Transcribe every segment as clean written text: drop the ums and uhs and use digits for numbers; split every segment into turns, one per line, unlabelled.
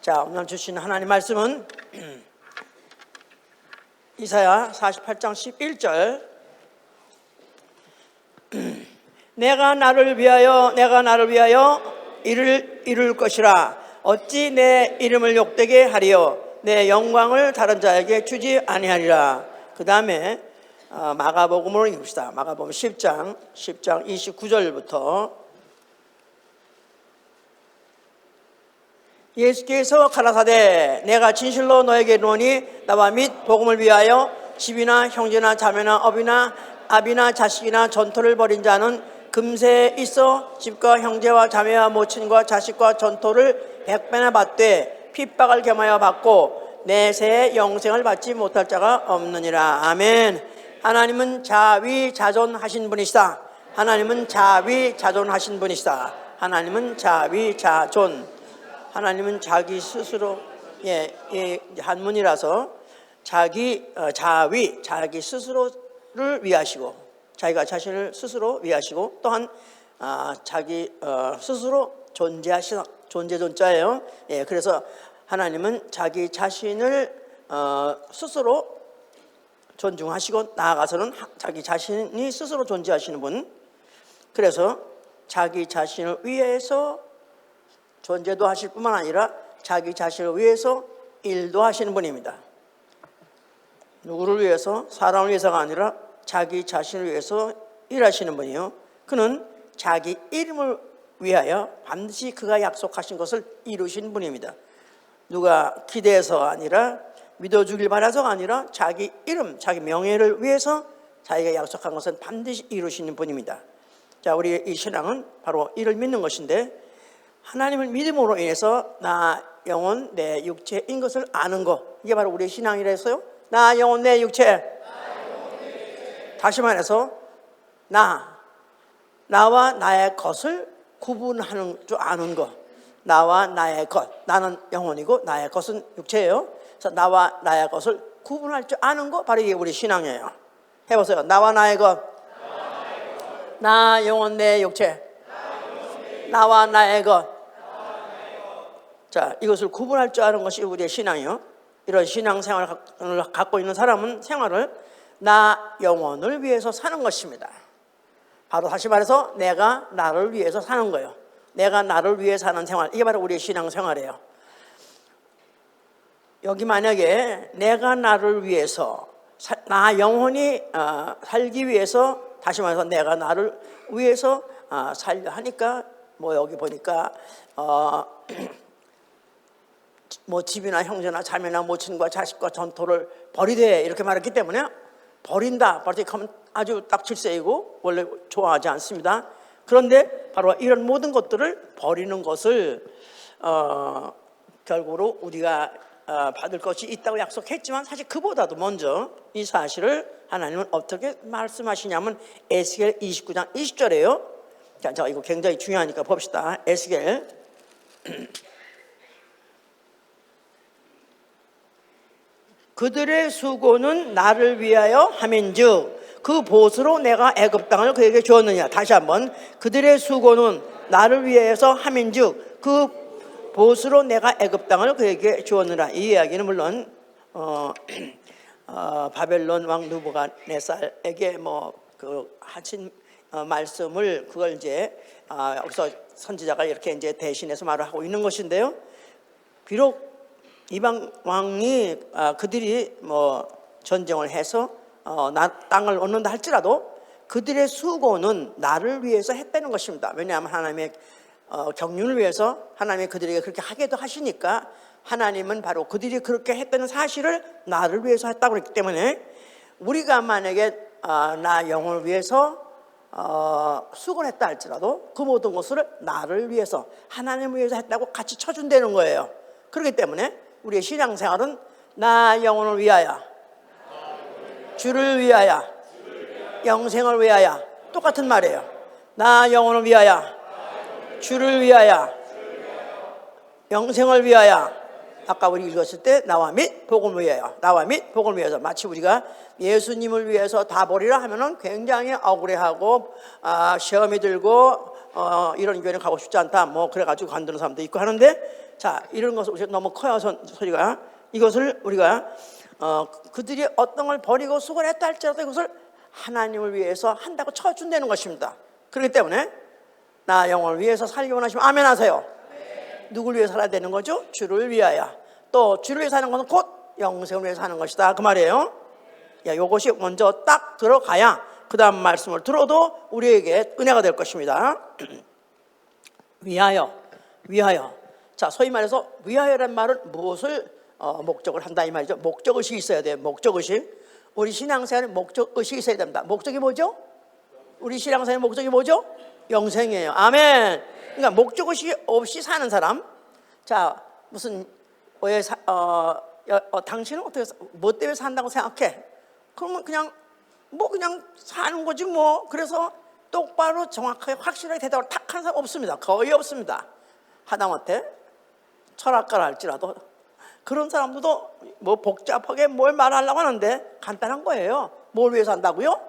자, 오늘 주신 하나님 말씀은 이사야 48장 11절. 내가 나를 위하여 이룰 것이라. 어찌 내 이름을 욕되게 하리요. 내 영광을 다른 자에게 주지 아니하리라. 그 다음에 마가복음으로 읽읍시다. 마가복음 10장 29절부터. 예수께서 가라사대 내가 진실로 너에게 이르노니 나와 및 복음을 위하여 집이나 형제나 자매나 업이나 아비나 자식이나 전토를 벌인 자는 금세 있어 집과 형제와 자매와 모친과 자식과 전토를 100배나 받되 핍박을 겸하여 받고 내세의 영생을 받지 못할 자가 없느니라. 아멘. 하나님은 자위자존하신 분이시다. 하나님은 자위자존하신 분이시다. 하나님은 자위자존. 하나님은 자기 스스로 한문이라서 자기 스스로를 위하시고 자기가 자신을 스스로 위하시고 또한 자기 스스로 존재하시는 존재존자예요. 그래서 하나님은 자기 자신을 스스로 존중하시고 나아가서는 자기 자신이 스스로 존재하시는 분. 그래서 자기 자신을 위해서 존재도 하실 뿐만 아니라 자기 자신을 위해서 일도 하시는 분입니다. 누구를 위해서? 사람을 위해서가 아니라 자기 자신을 위해서 일하시는 분이요. 그는 자기 이름을 위하여 반드시 그가 약속하신 것을 이루신 분입니다. 누가 기대해서가 아니라 믿어주길 바라서가 아니라 자기 이름, 자기 명예를 위해서 자기가 약속한 것은 반드시 이루시는 분입니다. 자, 우리 이 신앙은 바로 이를 믿는 것인데, 하나님을 믿음으로 인해서 나 영혼 내 육체인 것을 아는 것, 이게 바로 우리의 신앙이라 했어요. 나 영혼 내 육체. 다시 말해서 나와 나의 것을 구분하는 줄 아는 것. 나와 나의 것. 나는 영혼이고 나의 것은 육체예요. 그래서 나와 나의 것을 구분할 줄 아는 것, 바로 이게 우리 신앙이에요. 해보세요. 나와 나의 것. 나 영혼 내 육체. 나와 나의 것. 자, 이것을 구분할 줄 아는 것이 우리의 신앙이요. 이런 신앙생활을 갖고 있는 사람은 생활을 나 영혼을 위해서 사는 것입니다. 바로 다시 말해서 내가 나를 위해서 사는 거예요. 내가 나를 위해 사는 생활, 이게 바로 우리의 신앙생활이에요. 여기 만약에 내가 나를 위해서 나 영혼이 살기 위해서, 다시 말해서 내가 나를 위해서 살려 하니까 뭐 여기 보니까 뭐 집이나 형제나 자매나 모친과 자식과 전토를 벌이되 이렇게 말했기 때문에 버린다, 버리면 아주 딱 질색이고 원래 좋아하지 않습니다. 그런데 바로 이런 모든 것들을 버리는 것을 결국으로 우리가 받을 것이 있다고 약속했지만, 사실 그보다도 먼저 이 사실을 하나님은 어떻게 말씀하시냐면 에스겔 29장 20절이에요. 자, 이거 굉장히 중요하니까 봅시다. 에스겔 그들의 수고는 나를 위하여 함인즉 그 보수로 내가 애굽 땅을 그에게 주었느냐. 다시 한번, 그들의 수고는 나를 위해서 함인즉 그 보수로 내가 애굽 땅을 그에게 주었느라. 이 이야기는 물론 바벨론 왕 느부갓네살에게 그 하신 말씀을, 그걸 이제 여기서 선지자가 이렇게 이제 대신해서 말을 하고 있는 것인데요. 비록 이방 왕이 그들이 전쟁을 해서 땅을 얻는다 할지라도 그들의 수고는 나를 위해서 했다는 것입니다. 왜냐하면 하나님의 경륜을 위해서 하나님이 그들에게 그렇게 하게도 하시니까, 하나님은 바로 그들이 그렇게 했다는 사실을 나를 위해서 했다고 그랬기 때문에, 우리가 만약에 나 영혼을 위해서 수고를 했다 할지라도 그 모든 것을 나를 위해서, 하나님을 위해서 했다고 같이 쳐준다는 거예요. 그렇기 때문에 우리의 신앙생활은 나 영혼을 위하여, 주를 위하여, 영생을 위하여, 똑같은 말이에요. 나 영혼을 위하여, 주를 위하여, 영생을 위하여. 아까 우리 읽었을 때 나와 및 복음을 위하여, 나와 및 복음을 위해서. 마치 우리가 예수님을 위해서 다 버리라 하면은 굉장히 억울해하고 시험이 들고 이런 교회는 가고 싶지 않다, 그래가지고 관두는 사람도 있고 하는데, 자, 이런 것을 너무 커요, 소리가. 이것을 우리가 그들이 어떤 걸 버리고 수고했다 할지라도 이것을 하나님을 위해서 한다고 쳐준다는 것입니다. 그렇기 때문에 나 영혼을 위해서 살기 원하시면 아멘 하세요. 누굴 위해 살아야 되는 거죠? 주를 위하여. 또 주를 위해 사는 것은 곧 영생을 위해 사는 것이다, 그 말이에요. 야, 요것이 먼저 딱 들어가야 그 다음 말씀을 들어도 우리에게 은혜가 될 것입니다. 위하여. 자, 소위 말해서 위하여란 말은 무엇을 목적을 한다 이 말이죠. 목적의식이 있어야 돼요. 목적의식. 우리 신앙생활에 목적의식이 있어야 됩니다. 목적이 뭐죠? 우리 신앙생활의 목적이 뭐죠? 영생이에요. 아멘. 그러니까 목적의식이 없이 사는 사람. 자, 무슨 당신은 어떻게 뭐 때문에 산다고 생각해? 그러면 그냥 사는 거지 뭐. 그래서 똑바로 정확하게 확실하게 대답을 탁 하는 사람 없습니다. 거의 없습니다. 하다못해 철학가라 할지라도 그런 사람들도 뭐 복잡하게 뭘 말하려고 하는데 간단한 거예요. 뭘 위해서 한다고요?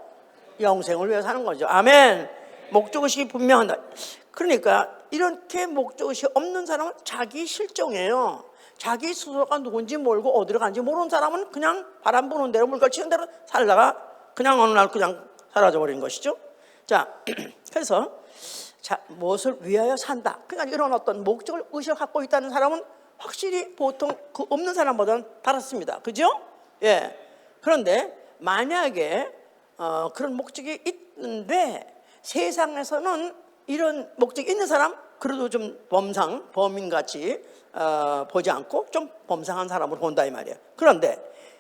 영생을 위해서 하는 거죠. 아멘. 목적의식이 분명한다. 그러니까 이렇게 목적의식이 없는 사람은 자기 실종이에요. 자기 스스로가 누군지 모르고 어디로 간지 모르는 사람은 그냥 바람 부는 대로 물결 치는 대로 살다가 그냥 어느 날 그냥 사라져버린 것이죠. 자, 그래서 자, 무엇을 위하여 산다. 그러니까 이런 어떤 목적을 의식을 갖고 있다는 사람은 확실히 보통 그 없는 사람보다는 다릅니다. 그죠? 예. 그런데 만약에 그런 목적이 있는데 세상에서는 이런 목적이 있는 사람 그래도 좀 범인같이 보지 않고 좀 범상한 사람으로 본다 이 말이에요. 그런데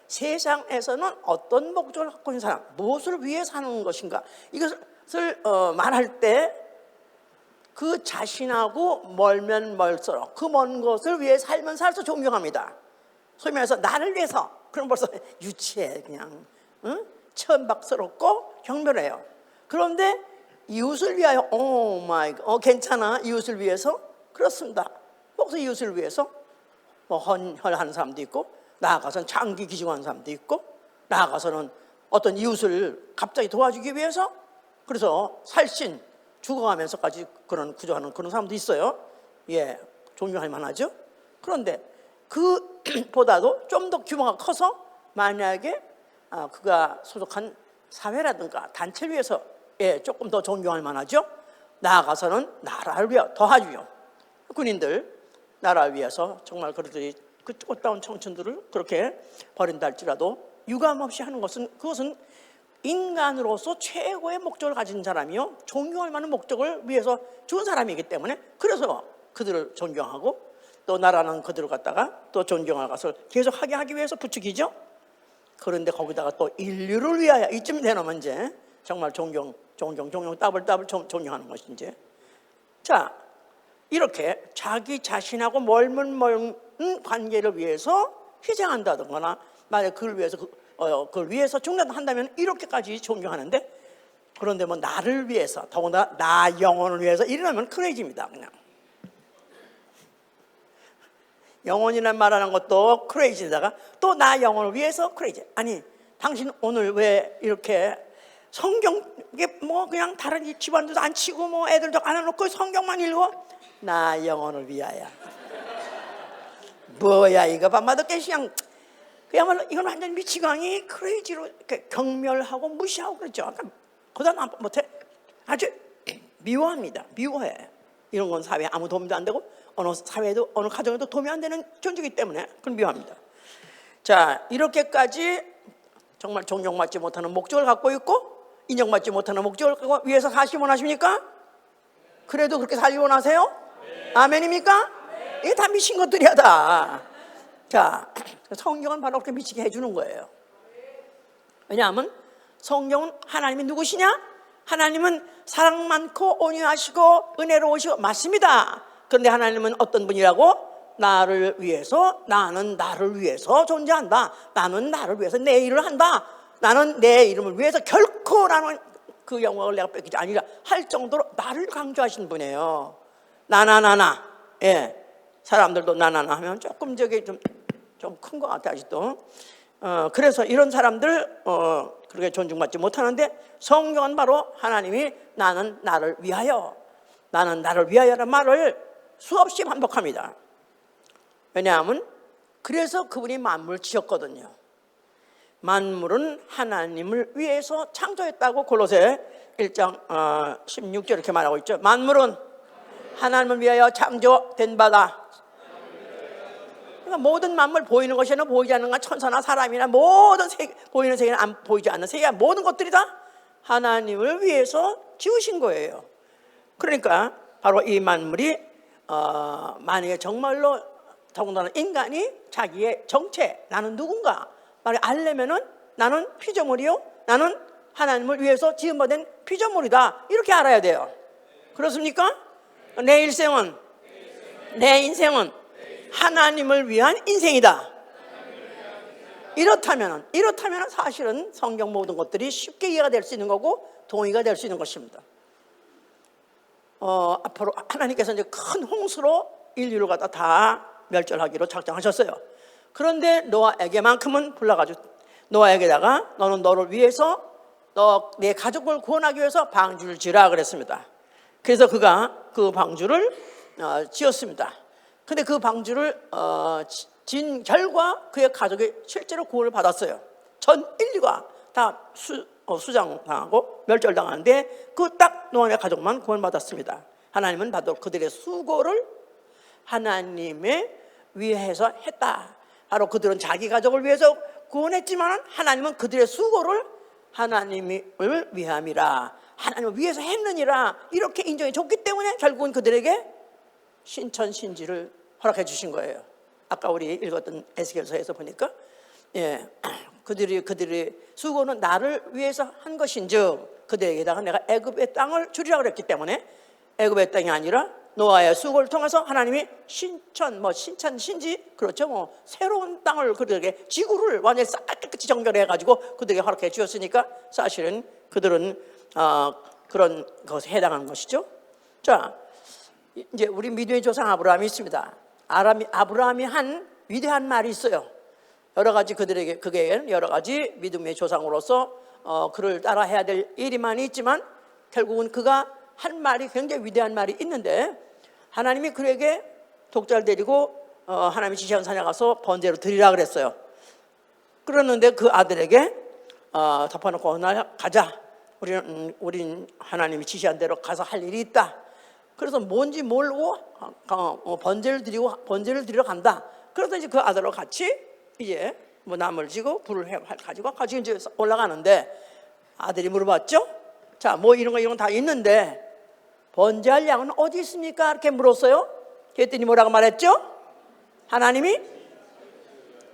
세상에서는 어떤 목적을 갖고 있는 사람, 무엇을 위해 사는 것인가, 이것을 말할 때 그 자신하고 멀면 멀수록 그 먼 것을 위해 살면 살수록 존경합니다. 소위 말해서 나를 위해서, 그럼 벌써 유치해, 그냥 천박스럽고 경멸해요. 그런데 이웃을 위하여, 오 마이 갓, 괜찮아, 이웃을 위해서? 그렇습니다. 혹시 이웃을 위해서 뭐 헌혈하는 사람도 있고, 나아가서는 장기 기증하는 사람도 있고, 나아가서는 어떤 이웃을 갑자기 도와주기 위해서, 그래서 살신 죽어가면서까지 그런 구조하는 그런 사람도 있어요. 예, 존경할 만하죠. 그런데 그보다도 좀 더 규모가 커서 만약에 그가 소속한 사회라든가 단체를 위해서 조금 더 존경할 만하죠. 나아가서는 나라를 위하여 더하죠. 군인들 나라를 위해서 정말 그들이 그 꽃다운 청춘들을 그렇게 버린다 할지라도 유감없이 하는 것은, 그것은 인간으로서 최고의 목적을 가진 사람이요, 존경할 만한 목적을 위해서 죽은 사람이기 때문에, 그래서 그들을 존경하고 또 나라는 그들을 갖다가 또 존경할 것을 계속하게 하기 위해서 부추기죠. 그런데 거기다가 또 인류를 위하여, 이쯤 되면 이제 정말 존경 더블 존경하는 것인지. 자, 이렇게 자기 자신하고 멀은 관계를 위해서 희생한다든가, 만약 그걸 위해서 죽는다면 이렇게까지 존경하는데, 그런데 뭐 나를 위해서, 더군다나 나 영혼을 위해서 이러면 크레이지입니다. 그냥 영혼이란 말하는 것도 크레이지다가 또 나 영혼을 위해서 크레이지. 아니, 당신 오늘 왜 이렇게 성경, 이게 뭐 그냥 다른 집안들도 안 치고 뭐 애들도 안 해놓고 성경만 읽어? 나 영혼을 위하여. 뭐야 이거 밤마다 그냥 그야말로 이건 완전 미치광이 크레이지로 경멸하고 무시하고 그렇죠. 그다음 못해. 아주 미워합니다. 미워해. 이런 건 사회에 아무 도움도 안 되고 어느 사회에도 어느 가정에도 도움이 안 되는 존재이기 때문에 그건 미워합니다. 자, 이렇게까지 정말 존경받지 못하는 목적을 갖고 있고 인정받지 못하는 목적을 갖고 위해서 사시기 원하십니까? 그래도 그렇게 살기 원하세요? 네. 아멘입니까? 네. 이게 다 미친 것들이야 다. 자, 성경은 바로 그렇게 미치게 해주는 거예요. 왜냐하면 성경은 하나님이 누구시냐? 하나님은 사랑 많고 온유하시고 은혜로우시고 맞습니다. 그런데 하나님은 어떤 분이라고? 나를 위해서, 나는 나를 위해서 존재한다. 나는 나를 위해서 내 일을 한다. 나는 내 이름을 위해서 결코 나는 그 영광을 내가 뺏기지 아니라 할 정도로 나를 강조하시는 분이에요. 나나나나. 예. 사람들도 나나나 하면 조금 저게 좀 큰 것 같아 아직도. 그래서 이런 사람들 그렇게 존중받지 못하는데, 성경은 바로 하나님이 나는 나를 위하여, 나는 나를 위하여라는 말을 수없이 반복합니다. 왜냐하면 그래서 그분이 만물을 지었거든요. 만물은 하나님을 위해서 창조했다고 골로새 1장 16절 이렇게 말하고 있죠. 만물은 하나님을 위하여 창조된 바다. 그러니까 모든 만물, 보이는 것이나 보이지 않는 것, 천사나 사람이나 모든 보이는 세계나 안 보이지 않는 세계, 모든 것들이 다 하나님을 위해서 지으신 거예요. 그러니까 바로 이 만물이 만약에 정말로 더군다나 인간이 자기의 정체, 나는 누군가 말을 알려면은 나는 피조물이요, 나는 하나님을 위해서 지음받은 피조물이다, 이렇게 알아야 돼요. 그렇습니까? 내 인생은 하나님을 위한 인생이다. 이렇다면 사실은 성경 모든 것들이 쉽게 이해가 될 수 있는 거고 동의가 될 수 있는 것입니다. 앞으로 하나님께서 이제 큰 홍수로 인류를 갖다 다 멸절하기로 작정하셨어요. 그런데 노아에게만큼은 불러가지고 노아에게다가 너는 너를 위해서 내 가족을 구원하기 위해서 방주를 지으라 그랬습니다. 그래서 그가 그 방주를 지었습니다. 근데 그 방주를 진 결과 그의 가족이 실제로 구원을 받았어요. 전 인류가 다 수장당하고 멸절당하는데 그 딱 노아의 가족만 구원받았습니다. 하나님은 바로 그들의 수고를 하나님의 위해서 했다. 바로 그들은 자기 가족을 위해서 구원했지만 하나님은 그들의 수고를 하나님을 위함이라, 하나님을 위해서 했느니라, 이렇게 인정해 줬기 때문에 결국은 그들에게 신천신지를 허락해 주신 거예요. 아까 우리 읽었던 에스겔서에서 보니까 그들의 수고는 나를 위해서 한 것인즉 그들에게다가 내가 애굽의 땅을 주리라 그랬기 때문에 애굽의 땅이 아니라 노아의 수고를 통해서 하나님이 신천신지, 그렇죠, 새로운 땅을 그들에게, 지구를 완전히 싹 깨끗이 정결해 가지고 그들에게 허락해 주었으니까 사실은 그들은 그런 것에 해당하는 것이죠. 자, 이제 우리 믿음의 조상 아브라함이 있습니다. 아브라함이 한 위대한 말이 있어요. 여러 가지 그게 여러 가지 믿음의 조상으로서 그를 따라 해야 될 일이 많이 있지만 결국은 그가 한 말이 굉장히 위대한 말이 있는데, 하나님이 그에게 독자를 데리고 하나님이 지시한 산에 가서 번제로 드리라 그랬어요. 그러는데 그 아들에게 덮어놓고 어느 날 가자, 우린 하나님이 지시한 대로 가서 할 일이 있다. 그래서 뭔지 모르고 번제를 드리러 간다. 그래서 이제 그 아들하고 같이 이제 나무를 지고 불을 가지고 이제 올라가는데 아들이 물어봤죠. 자, 이런 거 다 있는데 번제할 양은 어디 있습니까? 이렇게 물었어요. 그랬더니 뭐라고 말했죠? 하나님이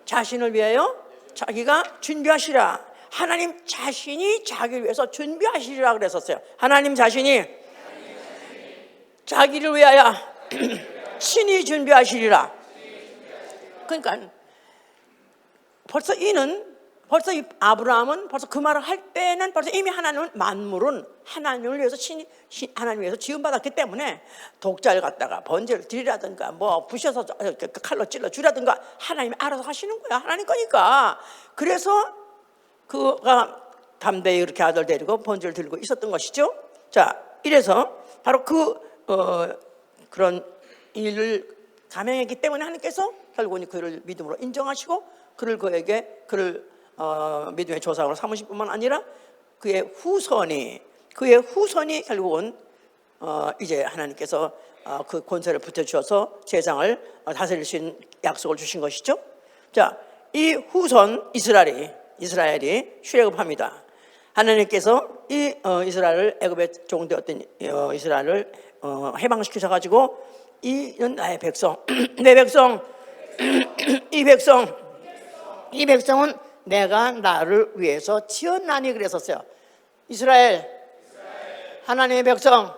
자신을 위하여 자기가 준비하시라. 하나님 자신이 자기를 위해서 준비하시리라 그랬었어요. 하나님 자신이 자기를 위하여 친히 준비하시리라. 그러니까 벌써 이 아브라함은 벌써 그 말을 할 때는 벌써 이미 하나님은 만물은 하나님을 위해서 하나님 위해서 지음받았기 때문에 독자를 갖다가 번제를 드리라든가 부셔서 칼로 찔러 주라든가 하나님이 알아서 하시는 거야. 하나님 거니까. 그래서 그가 담대히 이렇게 아들 데리고 번제를 들고 있었던 것이죠. 자, 이래서 바로 그런 일을 감행했기 때문에 하나님께서 결국은 그를 믿음으로 인정하시고 그를 믿음의 조상으로 삼으실 뿐만 아니라 그의 후손이 결국은 이제 하나님께서 그 권세를 붙여주셔서 세상을 다스릴 수 있는 약속을 주신 것이죠. 자, 이 후손 이스라엘이 출애굽합니다. 하나님께서 이 이스라엘을 애굽의 종되었던 이스라엘을 해방시키셔가지고 이는 나의 백성, 내 백성, 이 백성은 내가 나를 위해서 지었나니 그랬었어요. 이스라엘, 하나님의 백성,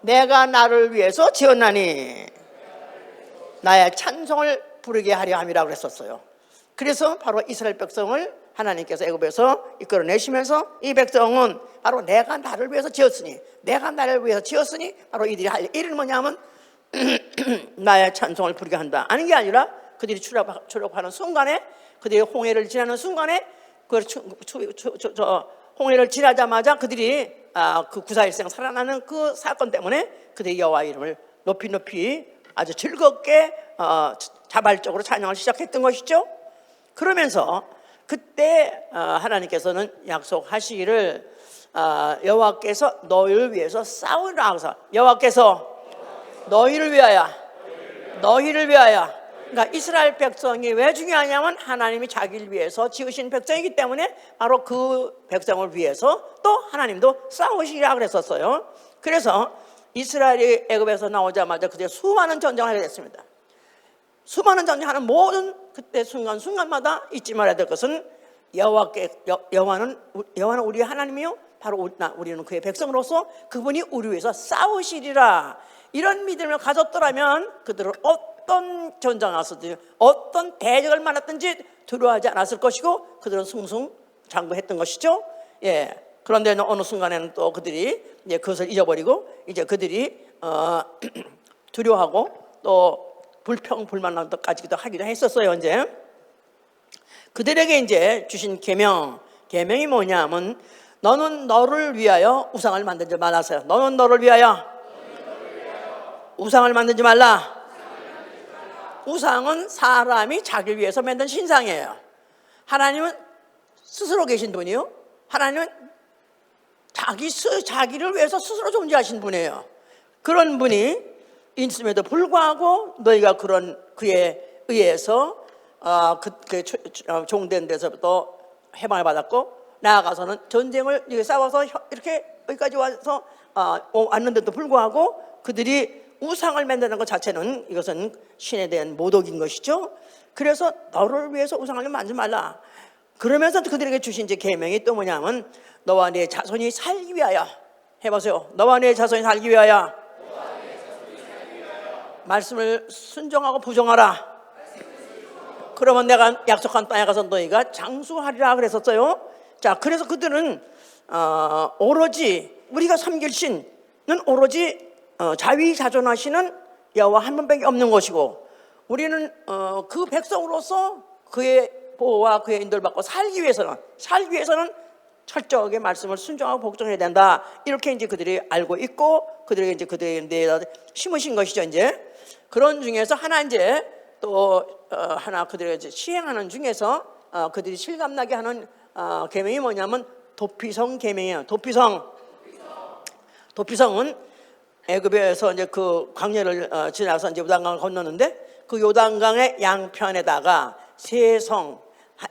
내가 나를 위해서 지었나니 나의 찬송을 부르게 하려 함이라 그랬었어요. 그래서 바로 이스라엘 백성을 하나님께서 애굽에서 이끌어내시면서 이 백성은 바로 내가 나를 위해서 지었으니 바로 이들이 할 일은 뭐냐면 나의 찬송을 부르게 한다. 아닌 게 아니라 그들이 출애굽하는 순간에, 그들이 홍해를 지나는 순간에, 홍해를 지나자마자 그들이 그 구사일생 살아나는 그 사건 때문에 그들이 여호와 이름을 높이 아주 즐겁게 자발적으로 찬양을 시작했던 것이죠. 그러면서 그때 하나님께서는 약속하시기를 여호와께서 너희를 위해서 싸우리라 하셔서, 여호와께서 너희를 위하여 그러니까 이스라엘 백성이 왜 중요하냐면 하나님이 자기를 위해서 지으신 백성이기 때문에 바로 그 백성을 위해서 또 하나님도 싸우시리라 그랬었어요. 그래서 이스라엘이 애굽에서 나오자마자 그때 수많은 전쟁을 하게 됐습니다. 수많은 전쟁하는 모든 그때 순간순간마다 잊지 말아야 될 것은 여호와는 우리 하나님이요, 바로 우리는 그의 백성으로서 그분이 우리 위해서 싸우시리라. 이런 믿음을 가졌더라면 그들은 어떤 전쟁을 왔든지 어떤 대적을 만났든지 두려워하지 않았을 것이고 그들은 승승장구했던 것이죠. 그런데 어느 순간에는 또 그들이 이제 그것을 잊어버리고 이제 그들이 두려워하고 또 불평불만까지도 하기도 했었어요. 이제 그들에게 이제 주신 계명이 뭐냐면 너는 너를 위하여 우상을 만들지 말라서요. 너는 너를 위하여 우상을 만들지 말라. 우상은 사람이 자기를 위해서 만든 신상이에요. 하나님은 스스로 계신 분이요, 하나님은 자기를 위해서 스스로 존재하신 분이에요. 그런 분이 있음에도 불구하고 너희가 그런 그에 의해서 종된 데서부터 해방을 받았고 나아가서는 전쟁을 싸워서 이렇게 여기까지 와서 왔는데도 불구하고 그들이 우상을 만드는 것 자체는 이것은 신에 대한 모독인 것이죠. 그래서 너를 위해서 우상을 만들지 말라. 그러면서 그들에게 주신 이제 계명이 또 뭐냐면 너와 네 자손이 살기 위하여, 해보세요. 너와 네 자손이 살기 위하여 말씀을 순종하고 부정하라. 그러면 내가 약속한 땅에 가서 너희가 장수하리라 그랬었어요. 자, 그래서 그들은 오로지 우리가 섬길 신은 오로지 자위자존하시는 여호와 한 분밖에 없는 것이고 우리는 그 백성으로서 그의 보호와 그의 인도를 받고 살기 위해서는 철저하게 말씀을 순종하고 복종해야 된다. 이렇게 이제 그들이 알고 있고 그들에게 이제 그들에게 내다 심으신 것이죠. 이제 그런 중에서 하나 이제 또 하나 그들에게 이제 시행하는 중에서 그들이 실감나게 하는 계명이 뭐냐면 도피성 계명이에요. 도피성은 애굽에서 이제 그 광야를 지나서 이제 요단강을 건너는데 그 요단강의 양편에다가 세 성,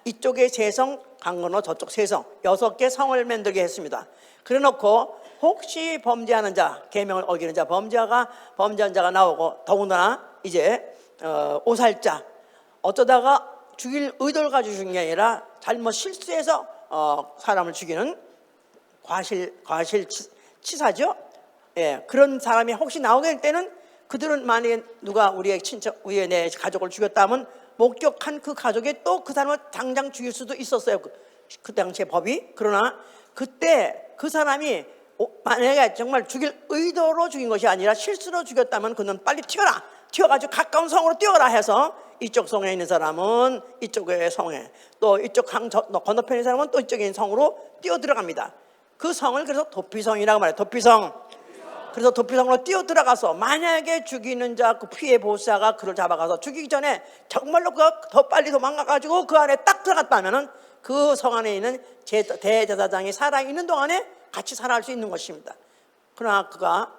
이쪽에 세 성, 강 건너 저쪽 세 성, 6개 성을 만들게 했습니다. 그래 놓고 혹시 범죄하는 자, 계명을 어기는 자, 범죄한 자가 나오고 더군다나 이제 오살자, 어쩌다가 죽일 의도를 가지고 죽인 게 아니라 잘못 실수해서 사람을 죽이는 과실치사죠. 그런 사람이 혹시 나오게 될 때는 그들은 만약에 누가 우리의 내 가족을 죽였다면 목격한 그 가족이 또 그 사람을 당장 죽일 수도 있었어요. 그 당시의 법이. 그러나 그때 그 사람이 만약에 정말 죽일 의도로 죽인 것이 아니라 실수로 죽였다면 그는 빨리 튀어가지고 가까운 성으로 뛰어가라 해서 이쪽 성에 있는 사람은 이쪽의 성에, 또 이쪽 강 건너편에 있는 사람은 또 이쪽에 있는 성으로 뛰어 들어갑니다. 그 성을 그래서 도피성이라고 말해요. 그래서 도피성으로 뛰어 들어가서 만약에 죽이는 자, 그 피해 보호자가 그를 잡아가서 죽이기 전에 정말로 그가 더 빨리 도망가가지고 그 안에 딱 들어갔다면은 그 성 안에 있는 대제사장이 살아있는 동안에 같이 살아갈 수 있는 것입니다. 그러나 그가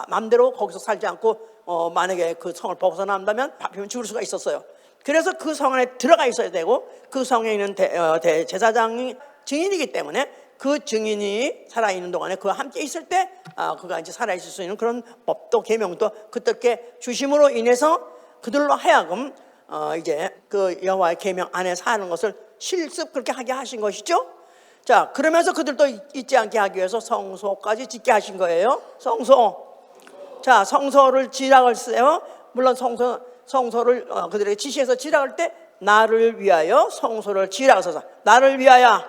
맘대로 거기서 살지 않고 만약에 그 성을 벗어난다면 잡히면 죽을 수가 있었어요. 그래서 그 성 안에 들어가 있어야 되고 그 성에 있는 제사장이 증인이기 때문에 그 증인이 살아있는 동안에 그와 함께 있을 때 그가 이제 살아있을 수 있는 그런 법도 계명도 그들께 주심으로 인해서 그들로 하여금 이제 그 여호와의 계명 안에 사는 것을 실습 그렇게 하게 하신 것이죠. 자, 그러면서 그들도 잊지 않게 하기 위해서 성소까지 짓게 하신 거예요. 성소. 자, 성소를 지락을 써요. 물론 성소를 그들에게 지시해서 지락할 때 나를 위하여 성소를 지라고 써서 나를 위하여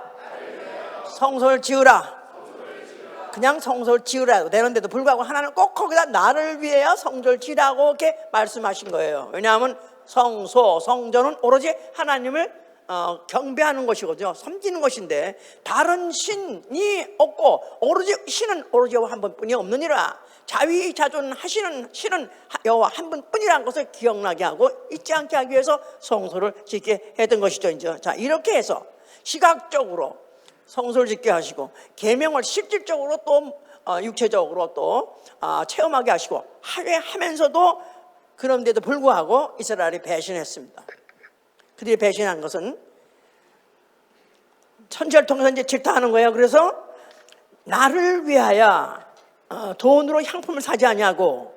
성소를 지으라. 그냥 성소를 지으라 되는데도 불구하고 하나는 꼭 거기다 나를 위하여 성소를 지으라고 이렇게 말씀하신 거예요. 왜냐하면 성전은 오로지 하나님을 경배하는 것이거든요. 섬기는 것인데 다른 신이 없고 오로지 신은 오로지 여호와 한 분뿐이 없느니라. 자위자존하시는 신은 여호와 한 분뿐이라는 것을 기억나게 하고 잊지 않게 하기 위해서 성소를 짓게 했던 것이죠. 이제 자, 이렇게 해서 시각적으로 성소를 짓게 하시고 계명을 실질적으로 또 육체적으로 또 체험하게 하시고 하면서도 그런데도 불구하고 이스라엘이 배신했습니다. 그들이 배신한 것은 선지자를 통해서 이제 질타하는 거예요. 그래서 나를 위하여 돈으로 향품을 사지 아니하고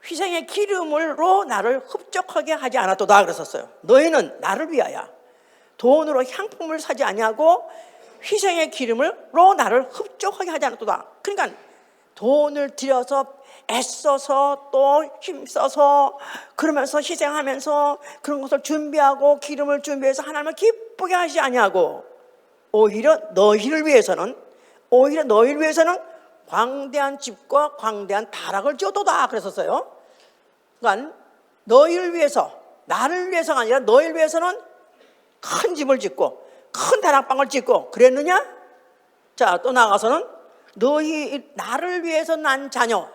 희생의 기름으로 나를 흡족하게 하지 않았도다 그랬었어요. 너희는 나를 위하여 돈으로 향품을 사지 아니하고 희생의 기름으로 나를 흡족하게 하지 않았도다. 그러니까 돈을 들여서 애써서 또 힘써서 그러면서 희생하면서 그런 것을 준비하고 기름을 준비해서 하나님을 기쁘게 하지 아니하고 오히려 너희를 위해서는 광대한 집과 광대한 다락을 지어도다 그랬었어요. 그러니까 너희를 위해서, 나를 위해서가 아니라 너희를 위해서는 큰 집을 짓고 큰 다락방을 짓고 그랬느냐? 자, 또 나가서는 나를 위해서 낳은 자녀,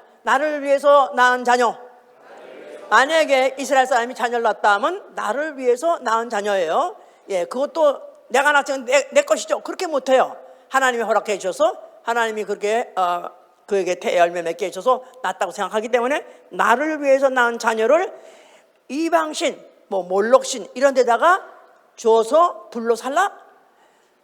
만약에 이스라엘 사람이 자녀를 낳았다 하면 나를 위해서 낳은 자녀예요. 예, 그것도 내가 낳았으면 내 것이죠. 그렇게 못해요. 하나님이 허락해 주셔서 하나님이 그렇게 그에게 태 열매 맺게 해줘서 낳았다고 생각하기 때문에 나를 위해서 낳은 자녀를 이방신, 몰록신 이런 데다가 줘서 불로 살라?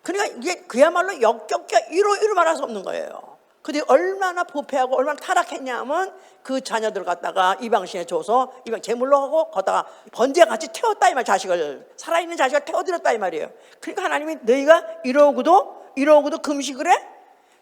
그러니까 이게 그야말로 역겹게 이루 말할 수 없는 거예요. 그들이 얼마나 부패하고 얼마나 타락했냐면 그 자녀들 갖다가 이방신에 줘서 이방 제물로 하고 거다가 번제같이 태웠다 이 말. 자식을, 살아있는 자식을 태워드렸다 이 말이에요. 그러니까 하나님이 너희가 이러고도 금식을 해?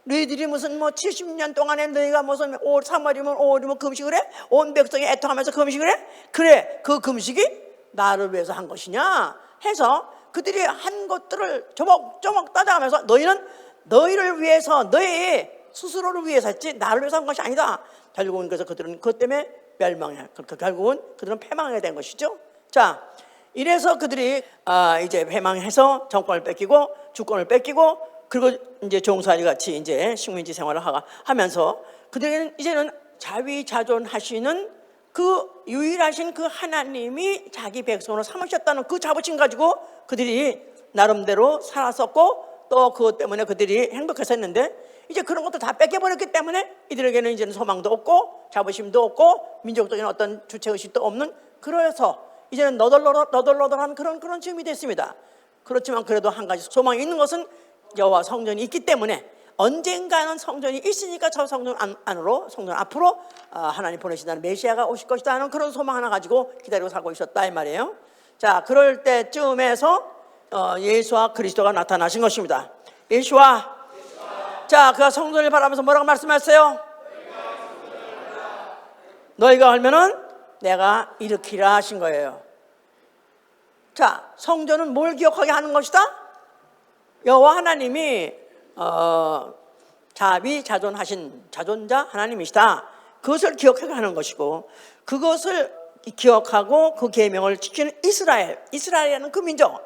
너희들이 무슨 70년 동안에 너희가 무슨 3월이면 5월이면 금식을 해? 온 백성이 애통하면서 금식을 해? 그래, 그 금식이 나를 위해서 한 것이냐 해서 그들이 한 것들을 조목조목 따져가면서 너희는 너희를 위해서, 너희 스스로를 위해서 했지 나를 위해서 한 것이 아니다. 결국은 그래서 그들은 그것 때문에 멸망해. 결국은 그들은 패망하게 된 것이죠. 자, 이래서 그들이 이제 패망해서 정권을 뺏기고 주권을 뺏기고 그리고 이제 종살이 같이 이제 식민지 생활을 하면서 그들은 이제는 자위자존하시는 그 유일하신 그 하나님이 자기 백성으로 삼으셨다는 그 자부심 가지고 그들이 나름대로 살았었고 또 그것 때문에 그들이 행복해서 했는데 이제 그런 것도 다 뺏겨버렸기 때문에 이들에게는 이제는 소망도 없고 자부심도 없고 민족적인 어떤 주체의식도 없는 그래서 이제는 너덜너덜한 그런 즈음이 됐습니다. 그렇지만 그래도 한 가지 소망이 있는 것은 여호와 성전이 있기 때문에 언젠가는 성전이 있으니까 저 성전 성전 앞으로 하나님 보내신다는 메시아가 오실 것이다 하는 그런 소망 하나 가지고 기다리고 살고 있었다 이 말이에요. 자, 그럴 때쯤에서 예수와 그리스도가 나타나신 것입니다. 예수와 자, 그가 성전을 바라면서 뭐라고 말씀하셨어요? 너희가 하면은 내가 일으키라 하신 거예요. 자, 성전은 뭘 기억하게 하는 것이다? 여호와 하나님이 자비자존하신 자존자 하나님이시다. 그것을 기억하게 하는 것이고 그것을 기억하고 그 계명을 지키는 이스라엘이라는 그 민족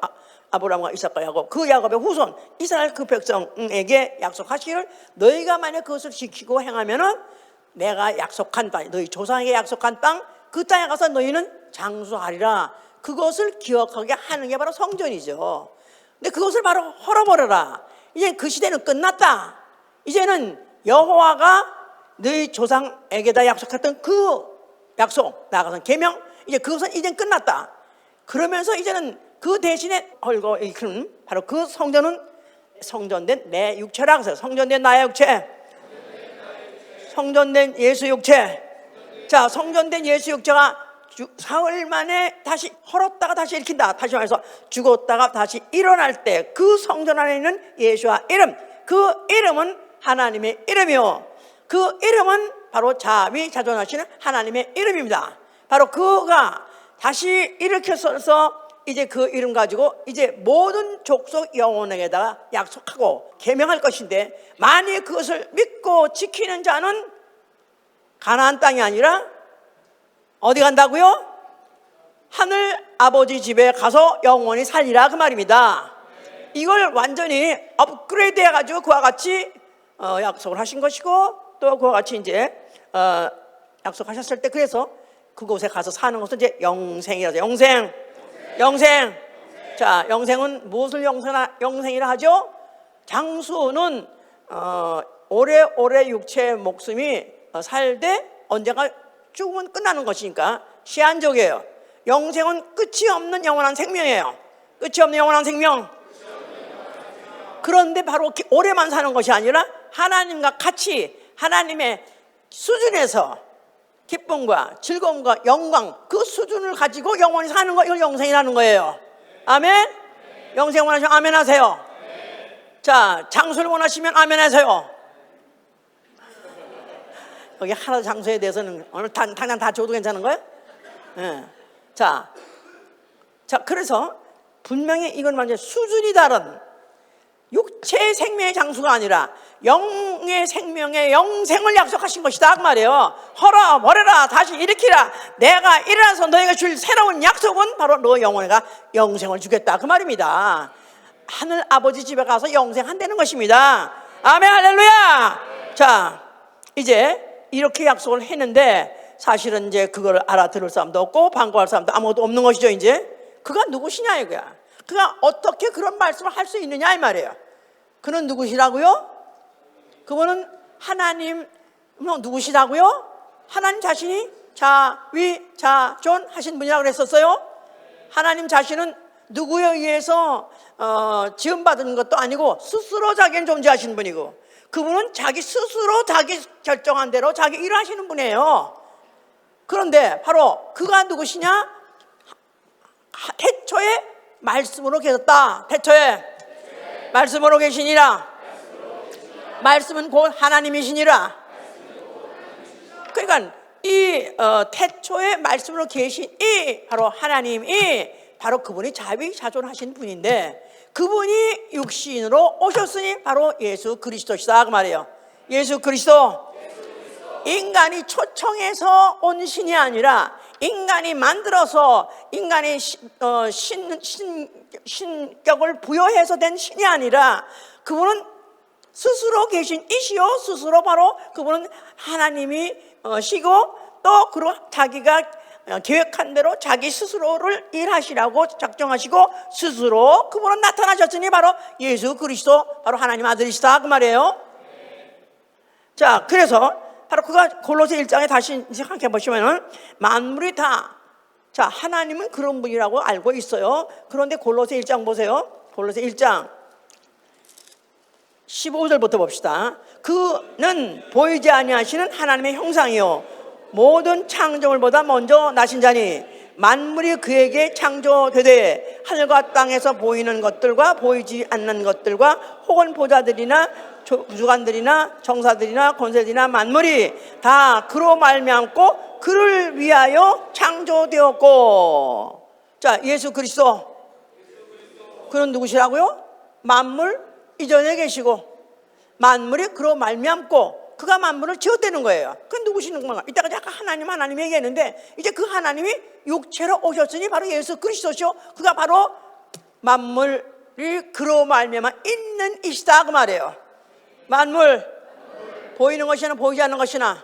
아브라함과 이삭과 야곱 그 야곱의 후손 이스라엘 그 백성에게 약속하시기를 너희가 만약 그것을 지키고 행하면은 내가 약속한 땅 너희 조상에게 약속한 땅 그 땅에 가서 너희는 장수하리라. 그것을 기억하게 하는 게 바로 성전이죠. 근데 그것을 바로 헐어버려라. 이제 그 시대는 끝났다. 이제는 여호와가 너희 조상에게다 약속했던 그 약속 나아가서 계명 이제 그것은 이젠 끝났다. 그러면서 이제는 그 대신에 헐고 일컫는 바로 그 성전은 성전된 내 육체라 그래서 성전된 나의 육체, 성전된 예수 육체. 자, 성전된 예수 육체가 사흘 만에 다시 헐었다가 다시 일으킨다. 다시 말해서 죽었다가 다시 일어날 때 그 성전 안에 있는 예수와 이름, 그 이름은 하나님의 이름이요. 그 이름은 바로 자비자존하시는 하나님의 이름입니다. 바로 그가 다시 일으켜서 이제 그 이름 가지고 이제 모든 족속 영혼에게다가 약속하고 계명할 것인데 만일 그것을 믿고 지키는 자는 가나안 땅이 아니라 어디 간다고요? 하늘 아버지 집에 가서 영원히 살리라 그 말입니다. 이걸 완전히 업그레이드 해가지고 그와 같이 약속을 하신 것이고, 또 그와 같이 이제 약속하셨을 때, 그래서 그곳에 가서 사는 것은 이제 영생이라죠. 영생. 자, 영생은 무엇을 영생이라 하죠? 장수는 오래오래 육체의 목숨이 살되 언젠가 죽으면 끝나는 것이니까 시한적이에요. 영생은 끝이 없는 영원한 생명이에요. 끝이 없는 영원한 생명. 그런데 바로 오래만 사는 것이 아니라 하나님과 같이 하나님의 수준에서 기쁨과 즐거움과 영광, 그 수준을 가지고 영원히 사는 거, 이걸 영생이라는 거예요. 아멘? 영생 원하시면 아멘 하세요. 자, 장수를 원하시면 아멘 하세요. 여기 하나 장수에 대해서는 오늘 당장 다 줘도 괜찮은 거예요? 네. 자, 그래서 분명히 이건 완전 수준이 다른 육체의 생명의 장수가 아니라 영의 생명의 영생을 약속하신 것이다 그 말이에요. 허라 버려라 다시 일으키라, 내가 일어나서 너희가 줄 새로운 약속은 바로 너 영혼에가 영생을 주겠다 그 말입니다. 하늘 아버지 집에 가서 영생한다는 것입니다. 아멘 할렐루야. 자, 이제 이렇게 약속을 했는데 사실은 이제 그걸 알아들을 사람도 없고 반가워할 사람도 아무것도 없는 것이죠. 이제 그가 누구시냐 이거야. 그가 어떻게 그런 말씀을 할 수 있느냐 이 말이에요. 그는 누구시라고요? 그분은 하나님 누구시라고요? 하나님 자신이 자위자존 하신 분이라고 그랬었어요. 하나님 자신은 누구에 의해서 지음받은 것도 아니고 스스로 자기는 존재하신 분이고, 그분은 자기 스스로 자기 결정한 대로 자기 일을 하시는 분이에요. 그런데 바로 그가 누구시냐? 태초에 말씀으로 계셨다. 태초에 말씀으로 계시니라. 말씀은 곧 하나님이시니라. 그러니까 이 태초에 말씀으로 계신 이 바로 하나님이 바로 그분이 자비자존하신 분인데, 그분이 육신으로 오셨으니 바로 예수 그리스도시다 그 말이에요. 예수 그리스도. 인간이 초청해서 온 신이 아니라 인간이 만들어서 인간이 신격을 부여해서 된 신이 아니라 그분은 스스로 계신 이시요, 스스로 바로 그분은 하나님이 시고, 또 그리고 자기가 계획한 대로 자기 스스로를 일하시라고 작정하시고 스스로 그분은 나타나셨으니 바로 예수 그리스도, 바로 하나님 아들이시다 그 말이에요. 자, 그래서 바로 그가 골로새 1장에 다시 생각해 보시면은 만물이 다, 자, 하나님은 그런 분이라고 알고 있어요. 그런데 골로새 1장 보세요. 골로새 1장 15절부터 봅시다. 그는 보이지 아니하시는 하나님의 형상이요 모든 창조물보다 먼저 나신 자니 만물이 그에게 창조되되 하늘과 땅에서 보이는 것들과 보이지 않는 것들과 혹은 보좌들이나 주관들이나 정사들이나 권세들이나 만물이 다 그로 말미암고 그를 위하여 창조되었고. 자, 예수 그리스도. 그는 누구시라고요? 만물 이전에 계시고 만물이 그로 말미암고 그가 만물을 지었다는 거예요. 그 누구시는 건가? 이따가 잠깐 하나님 얘기했는데, 이제 그 하나님이 육체로 오셨으니 바로 예수 그리스도시요, 그가 바로 만물이 그로 말미암아 있는 이시다 그 말이에요. 만물 보이는 것이나 보이지 않는 것이나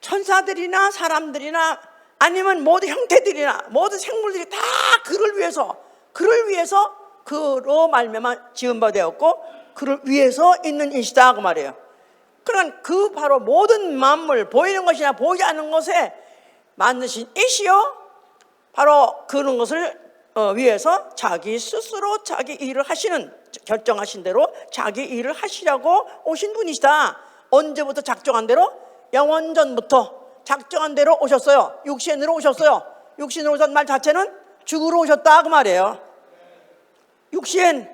천사들이나 사람들이나 아니면 모든 형태들이나 모든 생물들이 다 그를 위해서 그로 말미암아 지은 바 되었고 그를 위해서 있는 이시다 그 말이에요. 그러니까 그 바로 모든 만물 보이는 것이나 보이지 않는 것에 만드신 이시요 바로 그런 것을 위해서 자기 스스로 자기 일을 하시는, 결정하신 대로 자기 일을 하시라고 오신 분이시다. 언제부터 작정한 대로? 영원전부터 작정한 대로 오셨어요. 육신으로 오셨어요. 육신으로 오셨던 말 자체는 죽으러 오셨다 그 말이에요. 육신.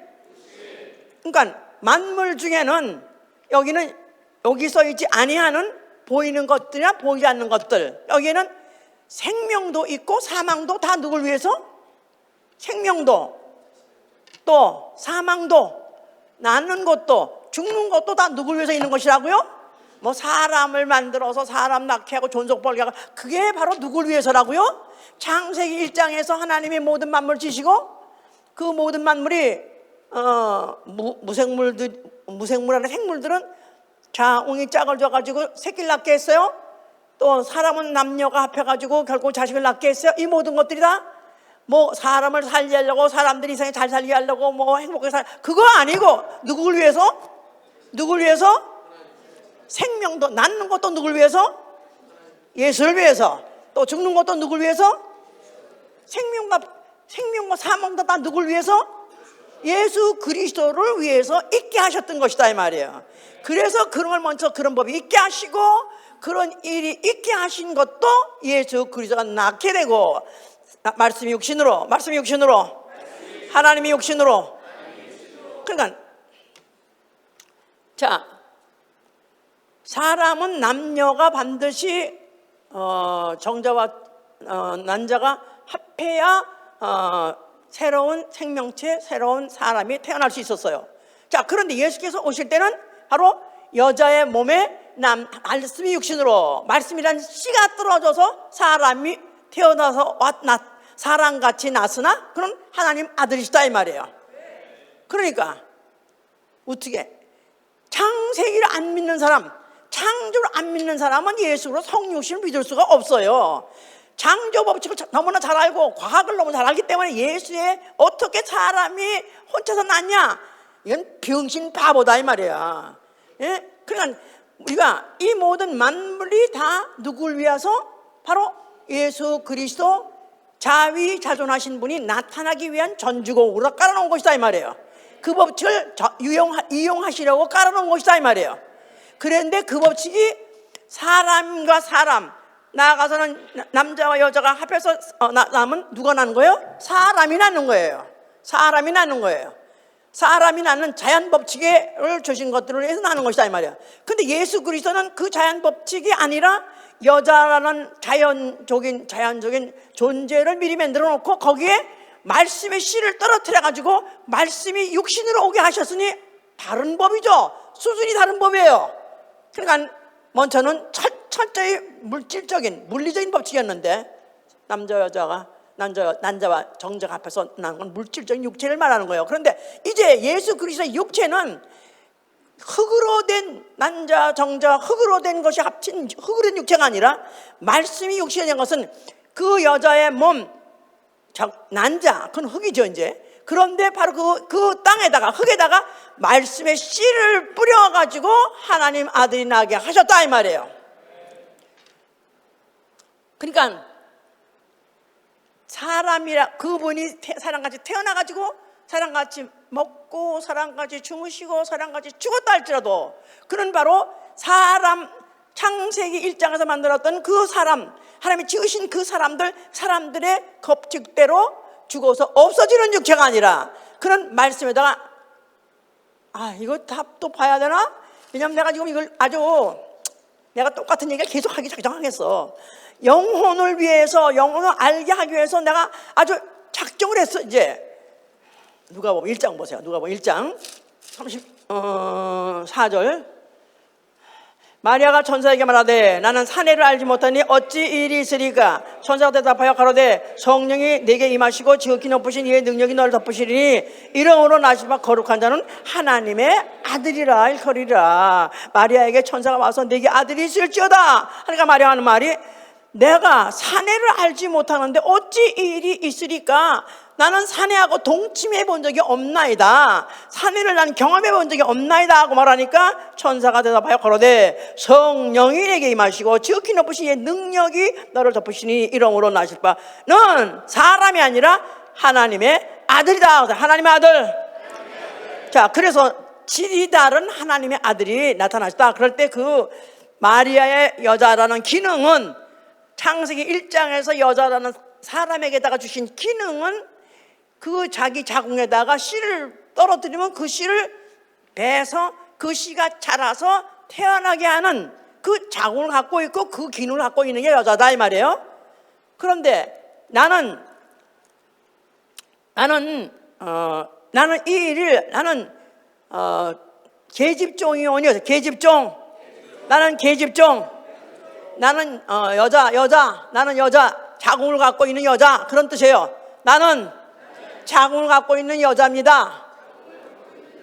그러니까 만물 중에는 여기 써 있지 아니하는 보이는 것들이나 보이지 않는 것들, 여기에는 생명도 있고 사망도 다 누굴 위해서? 생명도 또 사망도, 낳는 것도 죽는 것도 다 누굴 위해서 있는 것이라고요? 뭐 사람을 만들어서 사람 낳게 하고 존속 벌게 하고, 그게 바로 누굴 위해서라고요? 창세기 1장에서 하나님이 모든 만물을 지시고 그 모든 만물이 무생물하는 생물들은 자웅이 짝을 져가지고 새끼를 낳게 했어요. 또 사람은 남녀가 합해가지고 결국 자식을 낳게 했어요. 이 모든 것들이 다 뭐 사람을 살게 하려고, 사람들이 이상에 잘 살게 하려고, 뭐 행복하게 그거 아니고 누굴 위해서? 누굴 위해서? 생명도 낳는 것도 누굴 위해서? 예수를 위해서. 또 죽는 것도 누굴 위해서? 생명과 사망도 다 누굴 위해서? 예수 그리스도를 위해서 있게 하셨던 것이다 이 말이에요. 그래서 그런 걸 먼저 그런 법이 있게 하시고, 그런 일이 있게 하신 것도 예수 그리스도가 낳게 되고, 말씀이 육신으로, 하나님이 육신으로. 그러니까 자, 사람은 남녀가 반드시 정자와 난자가 합해야 새로운 생명체, 새로운 사람이 태어날 수 있었어요. 자, 그런데 예수께서 오실 때는 바로 여자의 몸에 말씀이 육신으로, 말씀이란 씨가 떨어져서 사람이 태어나서 사람같이 났으나 그런 하나님 아들이시다 이 말이에요. 그러니까 어떻게 창세기를 안 믿는 사람, 창조를 안 믿는 사람은 예수로 성육신을 믿을 수가 없어요. 창조 법칙을 너무나 잘 알고 과학을 너무 잘 알기 때문에 예수에 어떻게 사람이 혼자서 낳냐, 이건 병신 바보다 이 말이야. 예? 그러니까 우리가 이 모든 만물이 다 누굴 위해서? 바로 예수 그리스도 자위자존하신 분이 나타나기 위한 전주곡으로 깔아놓은 것이다 이 말이에요. 그 법칙을 이용하시려고 깔아놓은 것이다 이 말이에요. 그런데 그 법칙이 사람과 사람, 나아가서는 남자와 여자가 합해서 낳으면 누가 낳는 거예요? 사람이 낳는 거예요. 사람이 낳는 거예요. 사람이 낳는 자연 법칙을 주신 것들을 위해서 낳는 것이다 이 말이에요. 근데 예수 그리스도는 그 자연 법칙이 아니라 여자라는 자연적인 존재를 미리 만들어 놓고 거기에 말씀의 씨를 떨어뜨려 가지고 말씀이 육신으로 오게 하셨으니 다른 법이죠. 수준이 다른 법이에요. 그러니까 먼저는 철저히 물리적인 법칙이었는데, 난자와 정자가 합해서 나는 건 물질적인 육체를 말하는 거예요. 그런데 이제 예수 그리스도의 육체는 흙으로 된 난자, 정자, 흙으로 된 것이 합친 흙으로 된 육체가 아니라 말씀이 육체가 된 것은 그 여자의 몸, 난자, 그건 흙이죠 이제. 그런데 바로 그 땅에다가, 흙에다가 말씀의 씨를 뿌려가지고 하나님 아들이 나게 하셨다 이 말이에요. 그러니까 그분이 사람같이 태어나가지고 사람같이 먹고 사람같이 주무시고 사람같이 죽었다 할지라도 그는 바로 창세기 1장에서 만들었던 그 사람, 하나님이 지으신 그 사람들의 법칙대로 죽어서 없어지는 육체가 아니라, 그런 말씀에다가 이거 다 또 봐야 되나? 왜냐면 내가 지금 이걸 내가 똑같은 얘기를 계속 하기 작정하겠어. 영혼을 알게 하기 위해서 내가 아주 작정을 했어. 이제 누가복음 1장 보세요. 누가복음 1장 34절. 마리아가 천사에게 말하되 나는 사내를 알지 못하니 어찌 일이 있으리까? 천사가 대답하여 가로되 성령이 내게 임하시고 지극히 높으신 이의 능력이 너를 덮으시리니 이름으로 나실 바 거룩한 자는 하나님의 아들이라 일컬이라. 마리아에게 천사가 와서 내게 아들이 있을지어다 하니까 마리아가 하는 말이, 내가 사내를 알지 못하는데 어찌 일이 있으리까? 나는 사내하고 동침해 본 적이 없나이다. 사내를 난 경험해 본 적이 없나이다 하고 말하니까 천사가 대답하여 가로되 성령이 내게 임하시고 지극히 높으신 이의 능력이 너를 덮으시니 이름으로 나실 바는 사람이 아니라 하나님의 아들이다. 하나님의 아들. 자, 그래서 질이 다른 하나님의 아들이 나타나셨다. 그럴 때 그 마리아의 여자라는 기능은, 창세기 1장에서 여자라는 사람에게다가 주신 기능은 그 자기 자궁에다가 씨를 떨어뜨리면 그 씨를 배서 그 씨가 자라서 태어나게 하는 그 자궁을 갖고 있고 그 기능을 갖고 있는 게 여자다 이 말이에요. 그런데 나는 이 일을 계집종이오니, 계집종, 나는 계집종. 나는 여자. 나는 여자. 자궁을 갖고 있는 여자. 그런 뜻이에요. 나는 자궁을 갖고 있는 여자입니다.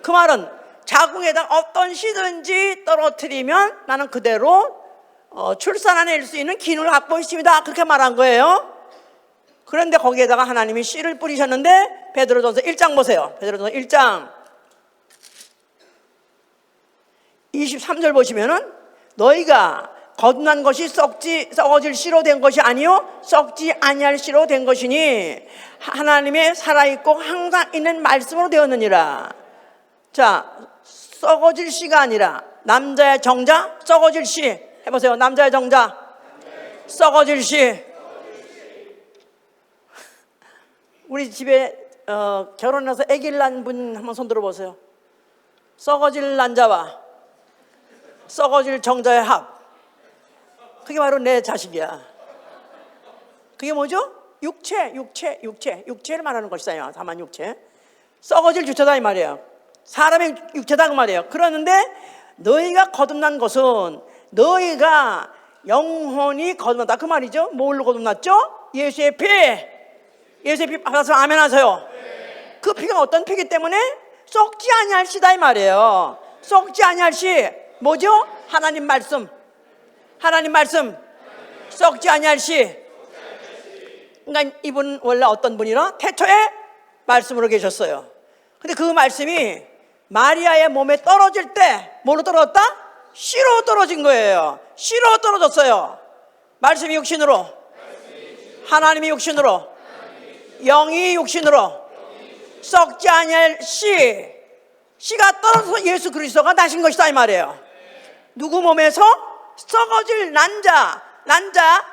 그 말은 자궁에다 어떤 씨든지 떨어뜨리면 나는 그대로 출산해낼 수 있는 기능을 갖고 있습니다. 그렇게 말한 거예요. 그런데 거기에다가 하나님이 씨를 뿌리셨는데 베드로전서 1장 보세요. 베드로전서 1장 23절 보시면은 너희가 거듭난 것이 썩어질 씨로 된 것이 아니요 썩지 아니할 씨로 된 것이니 하나님의 살아있고 항상 있는 말씀으로 되었느니라. 자, 썩어질 씨가 아니라 남자의 정자 썩어질 씨 해보세요. 남자의 정자 썩어질 씨. 우리 집에 결혼해서 아기를 낳은 분 한번 손 들어보세요. 썩어질 난자와 썩어질 정자의 합. 그게 바로 내 자식이야. 그게 뭐죠? 육체를 말하는 것이다. 다만 육체. 썩어질 주체다 이 말이에요. 사람의 육체다 그 말이에요. 그러는데 너희가 거듭난 것은 너희가 영혼이 거듭났다 그 말이죠. 뭘로 거듭났죠? 예수의 피. 예수의 피 받아서 아멘 하세요. 그 피가 어떤 피기 때문에 썩지 아니할 씨다 이 말이에요. 썩지 아니할 씨 뭐죠? 하나님 말씀. 하나님 말씀. 썩지 아니할 씨. 그러니까 이분 원래 어떤 분이라? 태초에 말씀으로 계셨어요. 근데 그 말씀이 마리아의 몸에 떨어질 때 뭐로 떨어졌다? 씨로 떨어진 거예요. 씨로 떨어졌어요. 말씀이 육신으로, 하나님이 육신으로, 영이 육신으로 썩지 아니할 씨가 떨어져서 예수 그리스도가 나신 것이다 이 말이에요. 누구 몸에서? 썩어질 난자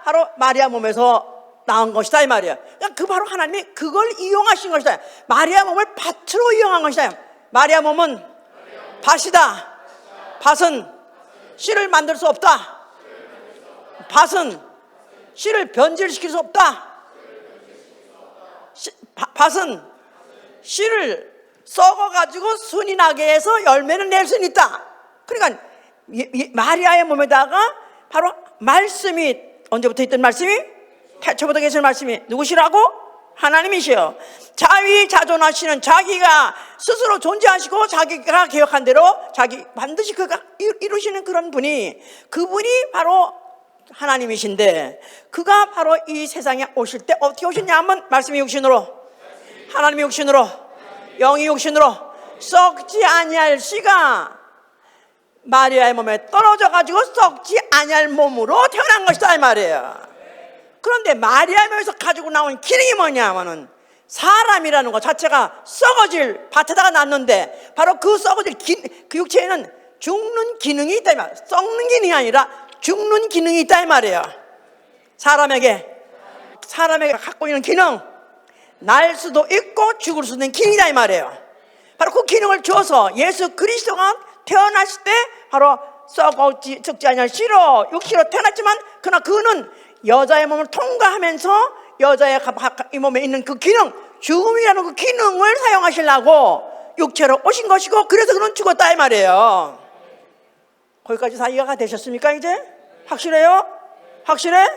바로 마리아 몸에서 나온 것이다 이 말이에요. 그 바로 하나님이 그걸 이용하신 것이다. 마리아 몸을 밭으로 이용한 것이다. 마리아 몸은 밭이다. 밭은 씨를 만들 수 없다. 밭은 씨를 변질시킬 수 없다. 밭은 씨를 썩어가지고 순이 나게 해서 열매를 낼 수는 있다. 그러니까 마리아의 몸에다가 바로 말씀이 언제부터 있던 말씀이? 태초부터 계신 말씀이 누구시라고? 하나님이시여. 자위자존하시는 자기가 스스로 존재하시고 자기가 계획한 대로 자기 반드시 그가 이루시는 그런 분이 그분이 바로 하나님이신데 그가 바로 이 세상에 오실 때 어떻게 오셨냐 하면 말씀이 육신으로 하나님이 육신으로 영이 육신으로 썩지 아니할 씨가 마리아의 몸에 떨어져 가지고 썩지 아니할 몸으로 태어난 것이다 이 말이에요. 그런데 마리아의 몸에서 가지고 나온 기능이 뭐냐 하면은 사람이라는 것 자체가 썩어질 밭에다가 났는데 바로 그 썩어질 그 육체에는 죽는 기능이 있다 이 말이에요. 썩는 기능이 아니라 죽는 기능이 있다 이 말이에요. 사람에게 갖고 있는 기능, 날 수도 있고 죽을 수도 있는 기능이다 이 말이에요. 바로 그 기능을 줘서 예수 그리스도가 태어났을 때 바로 썩지 아니할 씨로 육시로 태어났지만 그러나 그는 여자의 몸을 통과하면서 여자의 이 몸에 있는 그 기능, 죽음이라는 그 기능을 사용하시려고 육체로 오신 것이고 그래서 그는 죽었다 이 말이에요. 거기까지 다 이해가 되셨습니까 이제? 확실해요? 확실해?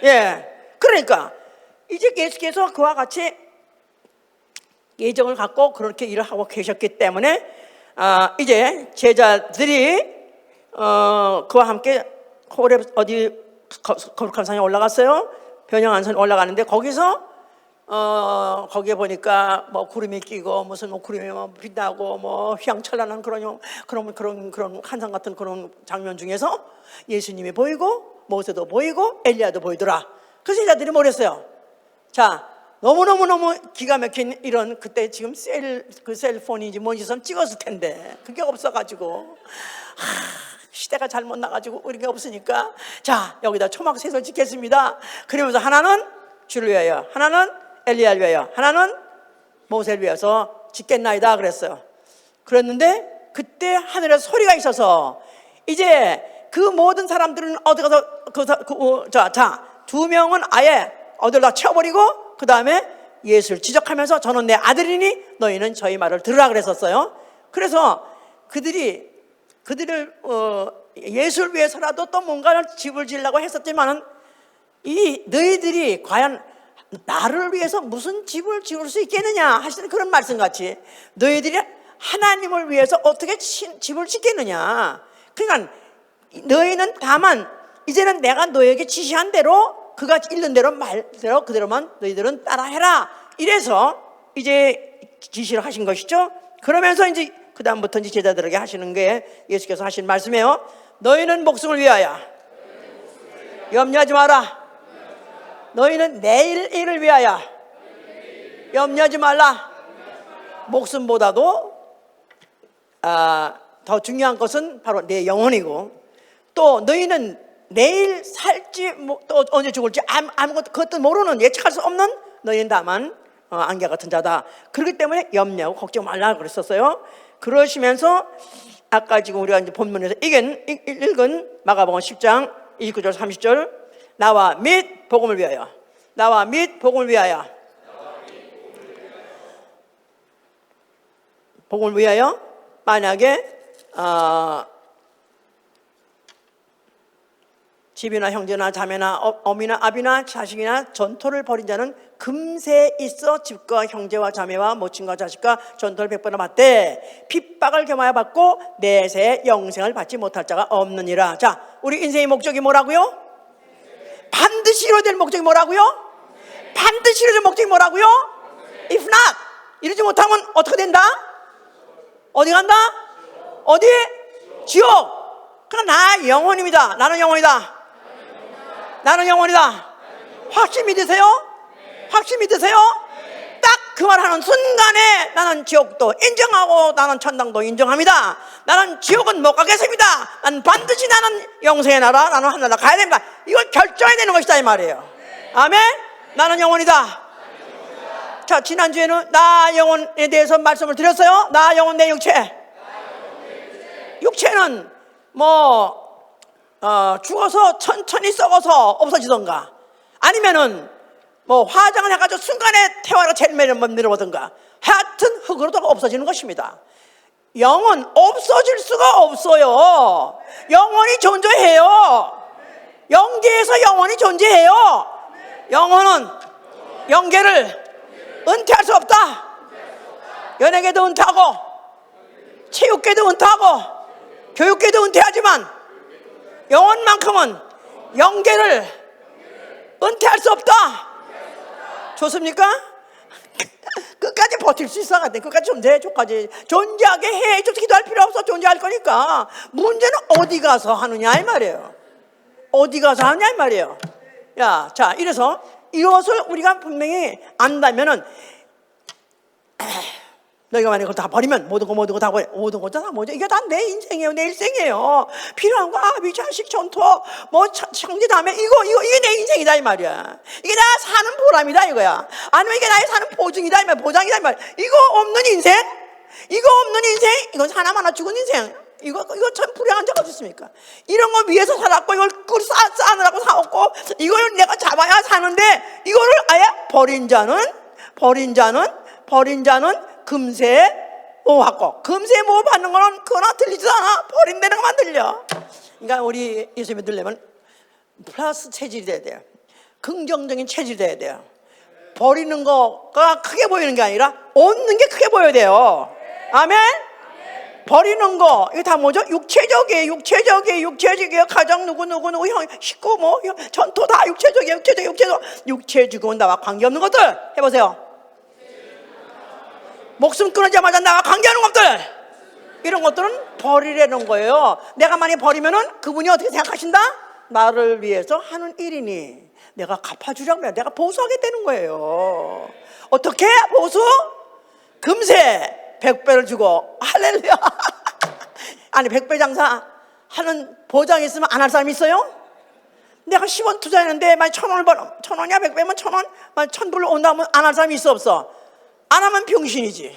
예. 그러니까 이제 예수께서 그와 같이 예정을 갖고 그렇게 일을 하고 계셨기 때문에 이제 제자들이 그와 함께 호렙 어디 거룩한 산에 올라갔어요. 변형한 산에 올라가는데 거기서 거기에 보니까 뭐 구름이 끼고 무슨 뭐 구름이 뭐 빛나고 뭐 휘황찬란한 그런 환상 같은 그런 장면 중에서 예수님이 보이고 모세도 보이고 엘리야도 보이더라. 그래서 제자들이 뭘 했어요? 자, 너무 기가 막힌 이런 그때 지금 셀폰인지 뭔지 선 찍었을 텐데 그게 없어가지고 시대가 잘못 나가지고 우리가 없으니까 자 여기다 초막셋을 짓겠습니다. 그러면서 하나는 주를 위하여, 하나는 엘리야를 위하여, 하나는 모세를 위해서 짓겠나이다 그랬어요. 그랬는데 그때 하늘에서 소리가 있어서 이제 그 모든 사람들은 어디 가서 두 명은 아예 어디다 채워버리고 그 다음에 예수를 지적하면서 저는 내 아들이니 너희는 저희 말을 들으라 그랬었어요. 그래서 그들을 예수를 위해서라도 또 뭔가를 집을 지으려고 했었지만은 이 너희들이 과연 나를 위해서 무슨 집을 지을 수 있겠느냐 하시는 그런 말씀 같이 너희들이 하나님을 위해서 어떻게 집을 짓겠느냐. 그러니까 너희는 다만 이제는 내가 너에게 지시한 대로 그가 읽는 대로 말대로 그대로만 너희들은 따라해라. 이래서 이제 지시를 하신 것이죠. 그러면서 이제 그 다음부터 이제 제자들에게 하시는 게 예수께서 하신 말씀이에요. 너희는 목숨을 위하여 염려하지 마라. 너희는 내일 일을 위하여 염려하지 말라. 목숨보다도 더 중요한 것은 바로 내 영혼이고, 또 너희는 내일 살지 또 언제 죽을지 아무것도 그것도 모르는, 예측할 수 없는, 너희는 다만 안개 같은 자다. 그렇기 때문에 염려하고 걱정 말라 그랬었어요. 그러시면서 아까 지금 우리가 이제 본문에서 읽은 마가복음 10장 29절 30절 나와 및 복음을 위하여, 나와 및 복음을 위하여, 복음을 위하여 만약에 집이나 형제나 자매나 어미나 아비나 자식이나 전토를 벌인 자는 금세 있어 집과 형제와 자매와 모친과 자식과 전토를 100번이나 받되 핍박을 겸하여 받고 내세 영생을 받지 못할 자가 없느니라. 자, 우리 인생의 목적이 뭐라고요? 반드시 이루어야 될 목적이 뭐라고요? 반드시 이루어야 될 목적이 뭐라고요? If not, 이루지 못하면 어떻게 된다? 어디 간다? 어디? 지옥. 그럼 나 영혼입니다. 나는 영혼이다. 나는 영혼이다. 확실히 믿으세요? 확실히 믿으세요? 딱 그 말하는 순간에 나는 지옥도 인정하고 나는 천당도 인정합니다. 나는 지옥은 못 가겠습니다. 나는 반드시 나는 영생의 나라, 나는 하늘나라 가야 됩니다. 이걸 결정해야 되는 것이다 이 말이에요. 아멘. 나는 영혼이다. 자, 지난주에는 나 영혼에 대해서 말씀을 드렸어요. 나 영혼 내 육체. 육체는 죽어서 천천히 썩어서 없어지던가, 아니면은 화장을 해가지고 순간에 태화가 제일 내려오던가, 하여튼 흙으로도 없어지는 것입니다. 영은 없어질 수가 없어요. 영원히 존재해요. 영계에서 영원히 존재해요. 영혼은 영계를 은퇴할 수 없다. 연예계도 은퇴하고 체육계도 은퇴하고 교육계도 은퇴하지만 영혼만큼은 영계를 은퇴할 수 없다. 좋습니까? 끝까지 버틸 수 있어. 끝까지 존재해. 존재하게 해. 기도할 필요 없어. 존재할 거니까. 문제는 어디 가서 하느냐 이 말이에요. 어디 가서 하느냐 이 말이에요. 자, 이래서 이것을 우리가 분명히 안다면은, 너희가 만약에 그걸 다 버리면 모든 거 다 버려. 모든 거 다 뭐죠? 이게 다 내 인생이에요. 내 일생이에요. 필요한 거 아비, 자식, 전토, 형제, 자매, 이게 내 인생이다 이 말이야. 이게 나 사는 보람이다 이거야. 아니면 이게 나의 사는 보증이다 이 말, 보장이다 이 말. 이거 없는 인생? 이건 하나마나 죽은 인생. 이거 참 불행한 자가 어디 있습니까? 이런 거 위해서 살았고, 이걸 쌓느라고 사왔고, 이걸 내가 잡아야 사는데, 이거를 아예 버린 자는 금세 뭐 받고, 금세 뭐 받는 거는 그거나 들리지도 않아. 버린다는 것만 들려. 그러니까 우리 예수 믿으려면 플러스 체질이 돼야 돼요. 긍정적인 체질이 돼야 돼요. 버리는 거가 크게 보이는 게 아니라 얻는 게 크게 보여야 돼요. 아멘? 버리는 거, 이거 다 뭐죠? 육체적이에요. 가정, 누구, 형, 식구, 전토 다 육체적이에요. 육체적인 나와 관계없는 것들. 해보세요. 목숨 끊어지자마자 나와 관계하는 것들, 이런 것들은 버리려는 거예요. 내가 많이 버리면은 그분이 어떻게 생각하신다? 나를 위해서 하는 일이니 내가 갚아주려고 해요. 내가 보수하게 되는 거예요. 어떻게 보수? 금세 100배를 주고. 할렐루야. 아니 100배 장사 하는 보장이 있으면 안 할 사람이 있어요? 내가 10원 투자했는데 만약 1,000원을 벌어, 1,000원이야 100배면 1,000원, 만약 1,000불로 온다면 안 할 사람이 있어 없어? 안 하면 병신이지.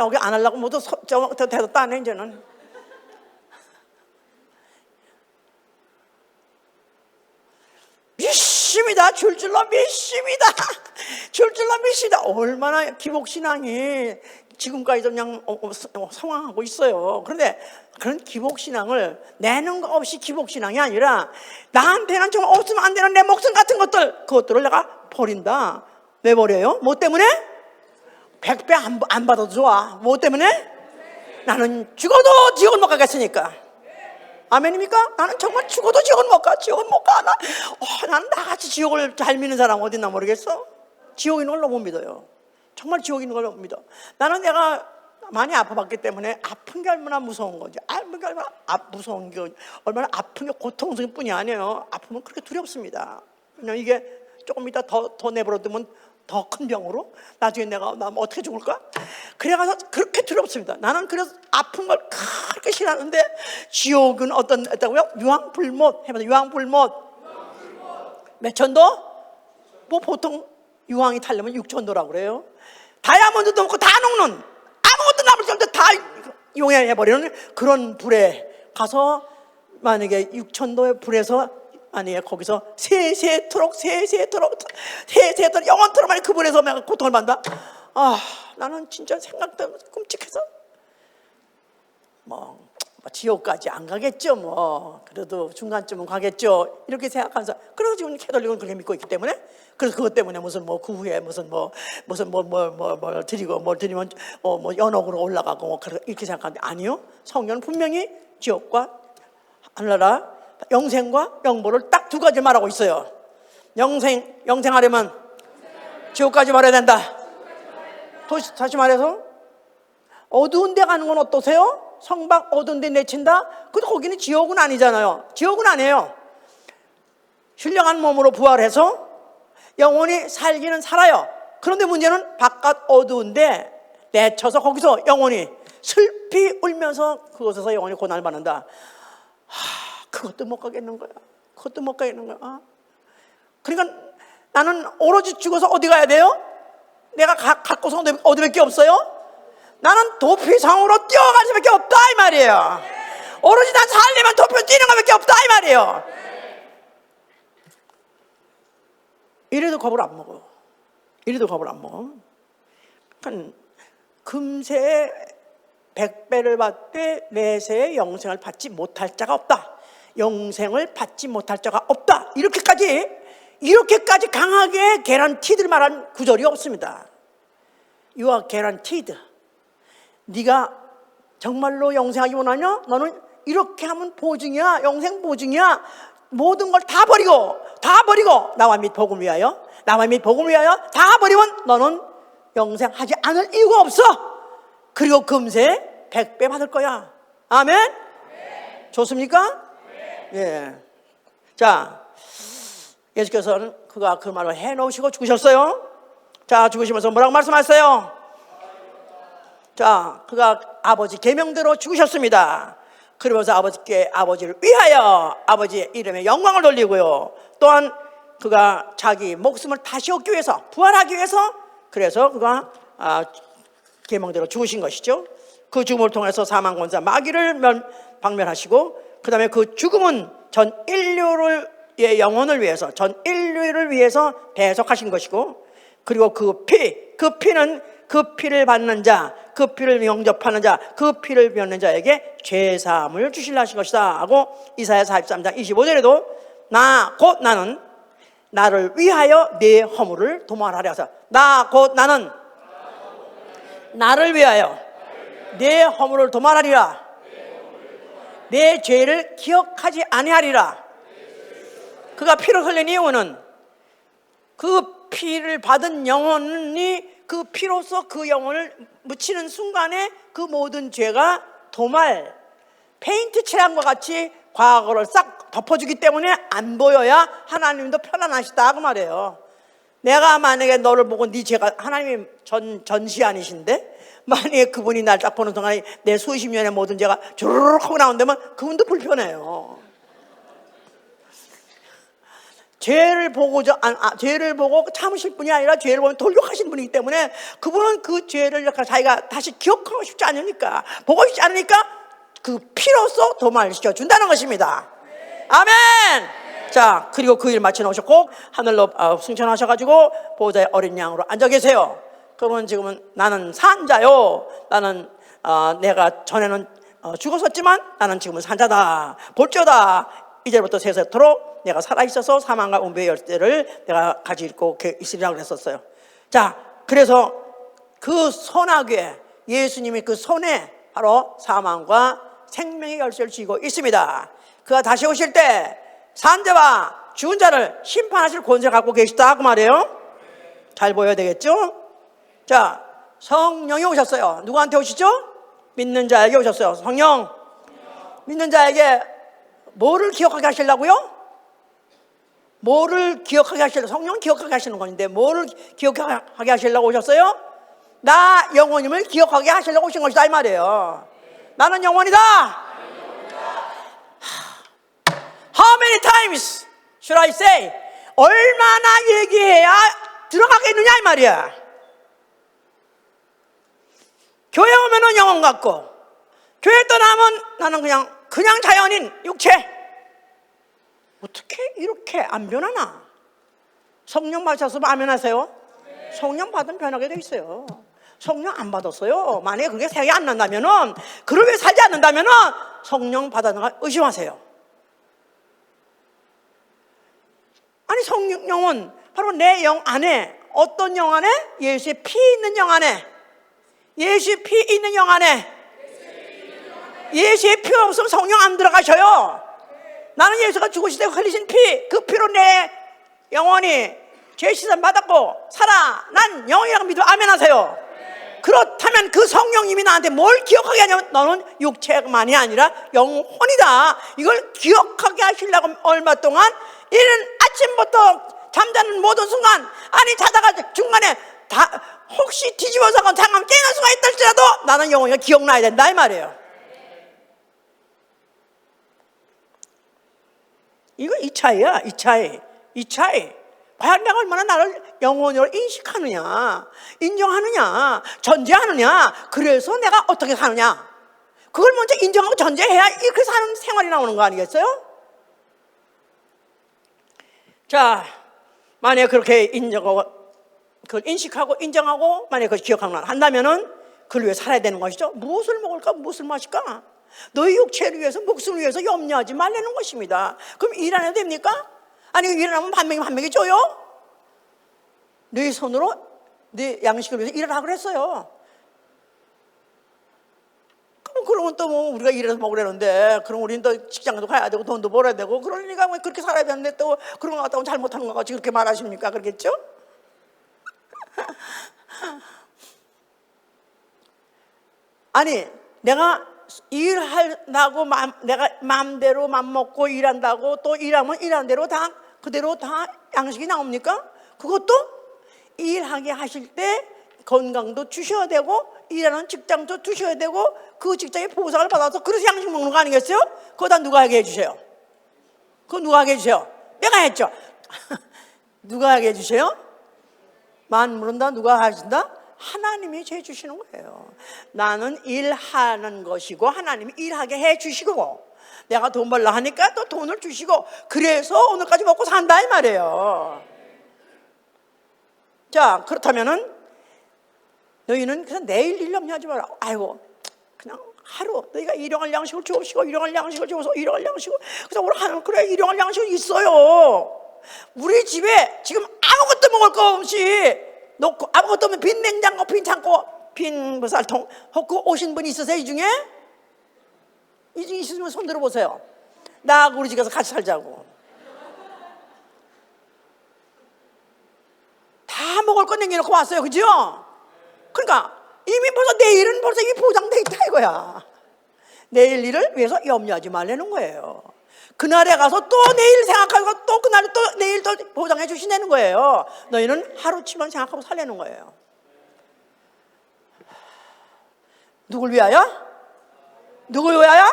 여기 안 하려고 모두 대답도 안 해 이제는. 믿습니다. 줄줄로 믿습니다. 얼마나 기복신앙이 지금까지도 그냥 성황하고 있어요. 그런데 그런 기복신앙을 내는 거 없이 기복신앙이 아니라 나한테는 정말 없으면 안 되는 내 목숨 같은 그것들을 내가 버린다. 왜 버려요? 뭐 때문에? 100배 안 받아도 좋아. 뭐 때문에? 나는 죽어도 지옥을 못 가겠으니까. 아멘입니까? 나는 정말 죽어도 지옥은 못 가. 지옥은 못 가. 나는 나같이 지옥을 잘 믿는 사람 어딨나 모르겠어. 지옥 있는 걸 너무 믿어요. 정말 지옥 있는 걸 너무 믿어. 나는 내가 많이 아파봤기 때문에 아픈 게 얼마나 무서운 건지, 아픈 게 얼마나 무서운 게 얼마나 아픈 게 고통스러운 뿐이 아니에요. 아프면 그렇게 두렵습니다. 그냥 이게 조금 이따 더 내버려두면 더 큰 병으로 나중에 나 어떻게 죽을까? 그래가서 그렇게 두렵습니다. 나는 그래서 아픈 걸 그렇게 싫어하는데 지옥은 어떻다고요? 유황불못 해봐요. 유황불못 몇 천도? 뭐 보통 유황이 타려면 6천도라고 그래요. 다이아몬드도 없고 다 녹는, 아무것도 남을 수 없는데 다 용해버리는 그런 불에 가서 만약에 6천도의 불에서 아니에요. 거기서 세세토록 영원토록 만약 그 불에서 내가 고통을 받는다. 나는 진짜 생각 때문에 끔찍해서 뭐 지옥까지 안 가겠죠. 뭐 그래도 중간쯤은 가겠죠. 이렇게 생각하면서 그래서 지금 캐톨릭은 그렇게 믿고 있기 때문에 그래서 그것 때문에 무슨 뭐 그 후에 무슨 뭘 드리고 뭘 드리면 뭐 연옥으로 올라가고 뭐 이렇게 생각하는데 아니요. 성경은 분명히 지옥과 하늘나라 영생과 영보를 딱 두 가지 말하고 있어요. 영생하려면 지옥까지 말해야 된다. 다시 말해서 어두운 데 가는 건 어떠세요? 성박 어두운 데 내친다? 근데 거기는 지옥은 아니잖아요. 지옥은 아니에요. 신령한 몸으로 부활해서 영원히 살기는 살아요. 그런데 문제는 바깥 어두운 데 내쳐서 거기서 영원히 슬피 울면서 그곳에서 영원히 고난을 받는다. 그것도 못 가겠는 거야. 그것도 못 가겠는 거야. 그러니까 나는 오로지 죽어서 어디 가야 돼요? 내가 갈 곳은 어디밖에 없어요? 나는 도피성으로 뛰어갈 수밖에 없다 이 말이에요. 오로지 난 살려면 도피로 뛰는 것밖에 없다 이 말이에요. 이래도 겁을 안 먹어. 이래도 겁을 안 먹어. 그러니까 금세 100배를 받되 내세의 영생을 받지 못할 자가 없다. 영생을 받지 못할 자가 없다. 이렇게까지 강하게 개런티드를 말한 구절이 없습니다. You are guaranteed. 네가 정말로 영생하기 원하냐? 너는 이렇게 하면 보증이야. 영생 보증이야. 모든 걸 다 버리고 나와 및 복음을 위하여 다 버리면 너는 영생하지 않을 이유가 없어. 그리고 금세 100배 받을 거야. 아멘? 네. 좋습니까? 네. 예. 자, 예수께서는 그가 그 말을 해놓으시고 죽으셨어요. 자, 죽으시면서 뭐라고 말씀하셨어요? 자, 그가 아버지 계명대로 죽으셨습니다. 그러면서 아버지를 위하여 아버지의 이름에 영광을 돌리고요. 또한 그가 자기 목숨을 다시 얻기 위해서, 부활하기 위해서, 그래서 그가 계명대로 죽으신 것이죠. 그 죽음을 통해서 사망 권세 마귀를 박멸하시고, 그 다음에 그 죽음은 전 인류의 영혼을 위해서, 전 인류를 위해서 배속하신 것이고, 그리고 그 피는 그 피를 받는 자, 그 피를 영접하는 자, 그 피를 받는 자에게 죄사함을 주시려 하신 것이다 하고, 이사야 43장 25절에도 나는 나를 위하여 네 허물을 도말하려 하사, 나는 나를 위하여 내 허물을 도말하리라. 내 죄를 기억하지 아니하리라. 그가 피를 흘린 이유는 그 피를 받은 영혼이 그 피로써 그 영혼을 묻히는 순간에 그 모든 죄가 페인트 칠한과 같이 과거를 싹 덮어주기 때문에 안 보여야 하나님도 편안하시다 그 말이에요. 내가 만약에 너를 보고 네 죄가, 하나님이 전시 아니신데 만약에 그분이 날 딱 보는 순간에 내 수십 년의 모든 죄가 주르륵 하고 나온다면 그분도 불편해요. 죄를 보고 참으실 분이 아니라 죄를 보면 돌격하신 분이기 때문에 그분은 그 죄를 자기가 다시 기억하고 싶지 않으니까, 보고 싶지 않으니까 그 피로써 도말시켜 준다는 것입니다. 아멘. 자, 그리고 그 일 마쳐 놓으셨고 하늘로 승천하셔가지고 보호자의 어린 양으로 앉아 계세요. 그러면 지금은 나는 산자요. 나는 내가 전에는 죽었었지만 나는 지금은 산자다. 볼지어다. 이제부터 세세토록 내가 살아있어서 사망과 운명의 열쇠를 내가 가지고 있으리라고 그랬었어요. 자, 그래서 그 소나귀에 예수님이 그 손에 바로 사망과 생명의 열쇠를 쥐고 있습니다. 그가 다시 오실 때 산자와 죽은 자를 심판하실 권세를 갖고 계시다 그 말이에요. 잘 보여야 되겠죠? 자, 성령이 오셨어요. 누구한테 오시죠? 믿는 자에게 오셨어요. 성령. 믿는 자에게 뭐를 기억하게 하시려고요? 뭐를 기억하게 하시려고? 성령은 기억하게 하시는 건데 뭐를 기억하게 하시려고 오셨어요? 나 영혼임을 기억하게 하시려고 오신 것이다 이 말이에요. 나는 영혼이다. How many times should I say? 얼마나 얘기해야 들어가겠느냐 이 말이야. 교회 오면은 영혼 같고 교회 떠나면 나는 그냥 자연인 육체. 어떻게 이렇게 안 변하나? 성령 받으셨으면 아멘 하세요. 성령 받으면 변하게 돼 있어요. 성령 안 받았어요. 만약에 그게 생각이 안 난다면은, 그러게 살지 않는다면은 성령 받았는가 의심하세요. 아니, 성령은 바로 내 영 안에, 어떤 영 안에? 예수의 피 있는 영 안에. 예수의 피 있는 영 안에. 예수의 피 없으면 성령 안 들어가셔요. 나는 예수가 죽으실 때 흘리신 피, 그 피로 내 영혼이 죄 씻음 받았고 살아 난 영혼이라고 믿어 아멘 하세요. 그렇다면 그 성령님이 나한테 뭘 기억하게 하냐면 너는 육체만이 아니라 영혼이다. 이걸 기억하게 하시려고 얼마 동안 이른 아침부터 잠자는 모든 순간, 아니 자다가 중간에 다 혹시 뒤집어서 잠깐 깨는 수가 있다 할지라도 나는 영혼이가 기억나야 된다 이 말이에요. 이거 이 차이야. 이 차이. 과연 내가 얼마나 나를 영혼으로 인식하느냐, 인정하느냐, 전제하느냐. 그래서 내가 어떻게 사느냐, 그걸 먼저 인정하고 전제해야 이렇게 사는 생활이 나오는 거 아니겠어요? 자, 만약에 그렇게 인정하고 그걸 인식하고 인정하고 만약에 그걸 기억하고 한다면은 그걸 위해 살아야 되는 것이죠. 무엇을 먹을까, 무엇을 마실까? 너희 육체를 위해서, 목숨을 위해서 염려하지 말라는 것입니다. 그럼 일 안 해도 됩니까? 아니, 일 안 하면 한 명이 줘요? 네 손으로 네 양식을 위해서 일을 하고 그랬어요. 그러면 또 뭐 우리가 일해서 먹으려는데, 그럼 우리는 또 직장도 가야 되고 돈도 벌어야 되고 그러니까 왜 그렇게 살아야 되는데 또 그런 거 갖다가 잘못하는 거 같이 그렇게 말하십니까? 그러겠죠? 아니, 내가 일한다고 내가 마음대로 맘먹고 일한다고 또 일하면 일하는 대로 다 그대로 다 양식이 나옵니까? 그것도 일하게 하실 때 건강도 주셔야 되고 일하는 직장도 주셔야 되고 그 직장에 보상을 받아서 그래서 양식 먹는 거 아니겠어요? 그거 다 누가 하게 해주세요? 그거 누가 하게 해주세요? 내가 했죠. 누가 하게 해주세요? 만물은 다 누가 하신다? 하나님이 해주시는 거예요. 나는 일하는 것이고 하나님이 일하게 해주시고 내가 돈 벌라 하니까 또 돈을 주시고 그래서 오늘까지 먹고 산다 이 말이에요. 자, 그렇다면은 너희는 그냥 내일 일 염려하지 마라. 아이고, 그냥 하루 너희가 일용할 양식을 주옵시고 일용할 양식을 주어서 일용할 양식을, 그래서 오늘 하는 그래 일용할 양식이 있어요. 우리 집에 지금 아무것도 먹을 거 없이 놓고 아무것도 없는 빈 냉장고, 빈 창고, 빈 쌀통 혹그 오신 분 있으세요? 이 중에 있으면 손 들어보세요. 나 우리 집 가서 같이 살자고. 다 먹을 거 남겨놓고 왔어요, 그죠? 그러니까 이미 벌써 내일은 벌써 이미 보장돼 있다 이거야. 내일 일을 위해서 염려하지 말라는 거예요. 그날에 가서 또 내일 생각하고 또 그날에 또 내일 또 보장해 주시는 거예요. 너희는 하루치만 생각하고 살라는 거예요. 누굴 위하여? 누굴 위하여?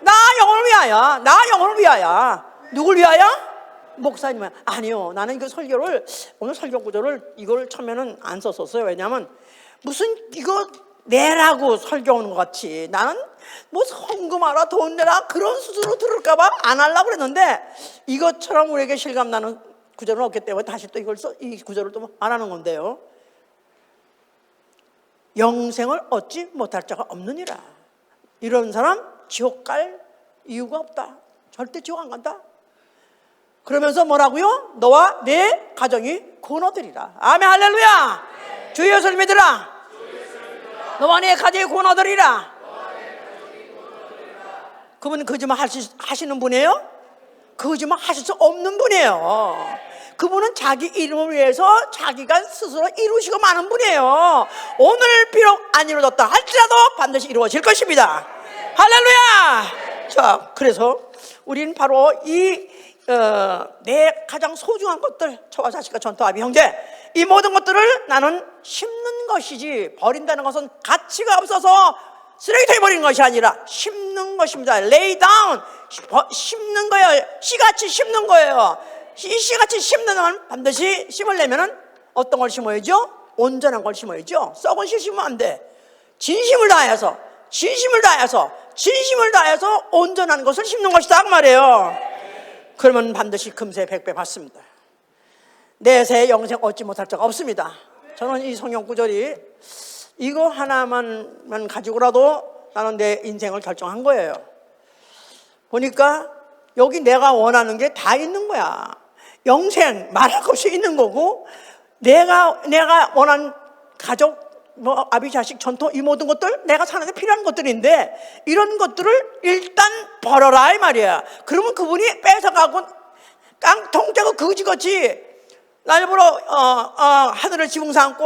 나 영혼을 위하여. 나 영혼을 위하여. 누굴 위하여? 목사님은 아니요. 나는 그 설교를 오늘 설교 구조를 이걸 처음에는 안 썼었어요. 왜냐하면 무슨 이거 내라고 설교하는 것 같이 나는 뭐 헌금하라 돈 내라 그런 수준으로 들을까봐 안 하려고 그랬는데 이것처럼 우리에게 실감나는 구절은 없기 때문에 다시 또 이 구절을 또 안 하는 건데요. 영생을 얻지 못할 자가 없느니라. 이런 사람 지옥 갈 이유가 없다. 절대 지옥 안 간다. 그러면서 뭐라고요? 너와 내 가정이 구원 얻으리라. 아멘, 할렐루야. 주 예수를 믿으라. 너와 내 가정이 구원 얻으리라. 그분은 거짓말 하시는 분이에요? 거짓말 하실 수 없는 분이에요. 그분은 자기 이름을 위해서 자기가 스스로 이루시고 마는 분이에요. 오늘 비록 안 이루어졌다 할지라도 반드시 이루어질 것입니다. 할렐루야. 자, 그래서 우리는 바로 내 가장 소중한 것들, 저와 자식과 전토 아비 형제, 이 모든 것들을 나는 심는 것이지, 버린다는 것은 가치가 없어서 쓰레기통에 버리는 것이 아니라 심는 것입니다. lay down, 심는 거예요. 씨같이 심는 거예요. 이 씨같이 심는 건 반드시 심으려면 어떤 걸 심어야죠? 온전한 걸 심어야죠. 썩은 씨 심으면 안 돼. 진심을 다해서 온전한 것을 심는 것이다 그 말이에요. 그러면 반드시 금세 백배 받습니다. 내세 영생 얻지 못할 자가 없습니다. 저는 이 성경 구절이 이거 하나만 가지고라도 나는 내 인생을 결정한 거예요. 보니까 여기 내가 원하는 게 다 있는 거야. 영생 말할 것 없이 있는 거고, 내가 원하는 가족, 아비 자식 전토, 이 모든 것들 내가 사는데 필요한 것들인데, 이런 것들을 일단 버려라 이 말이야. 그러면 그분이 뺏어가고 깡통 짜고 거지같이 날 보러 하늘을 지붕 삼고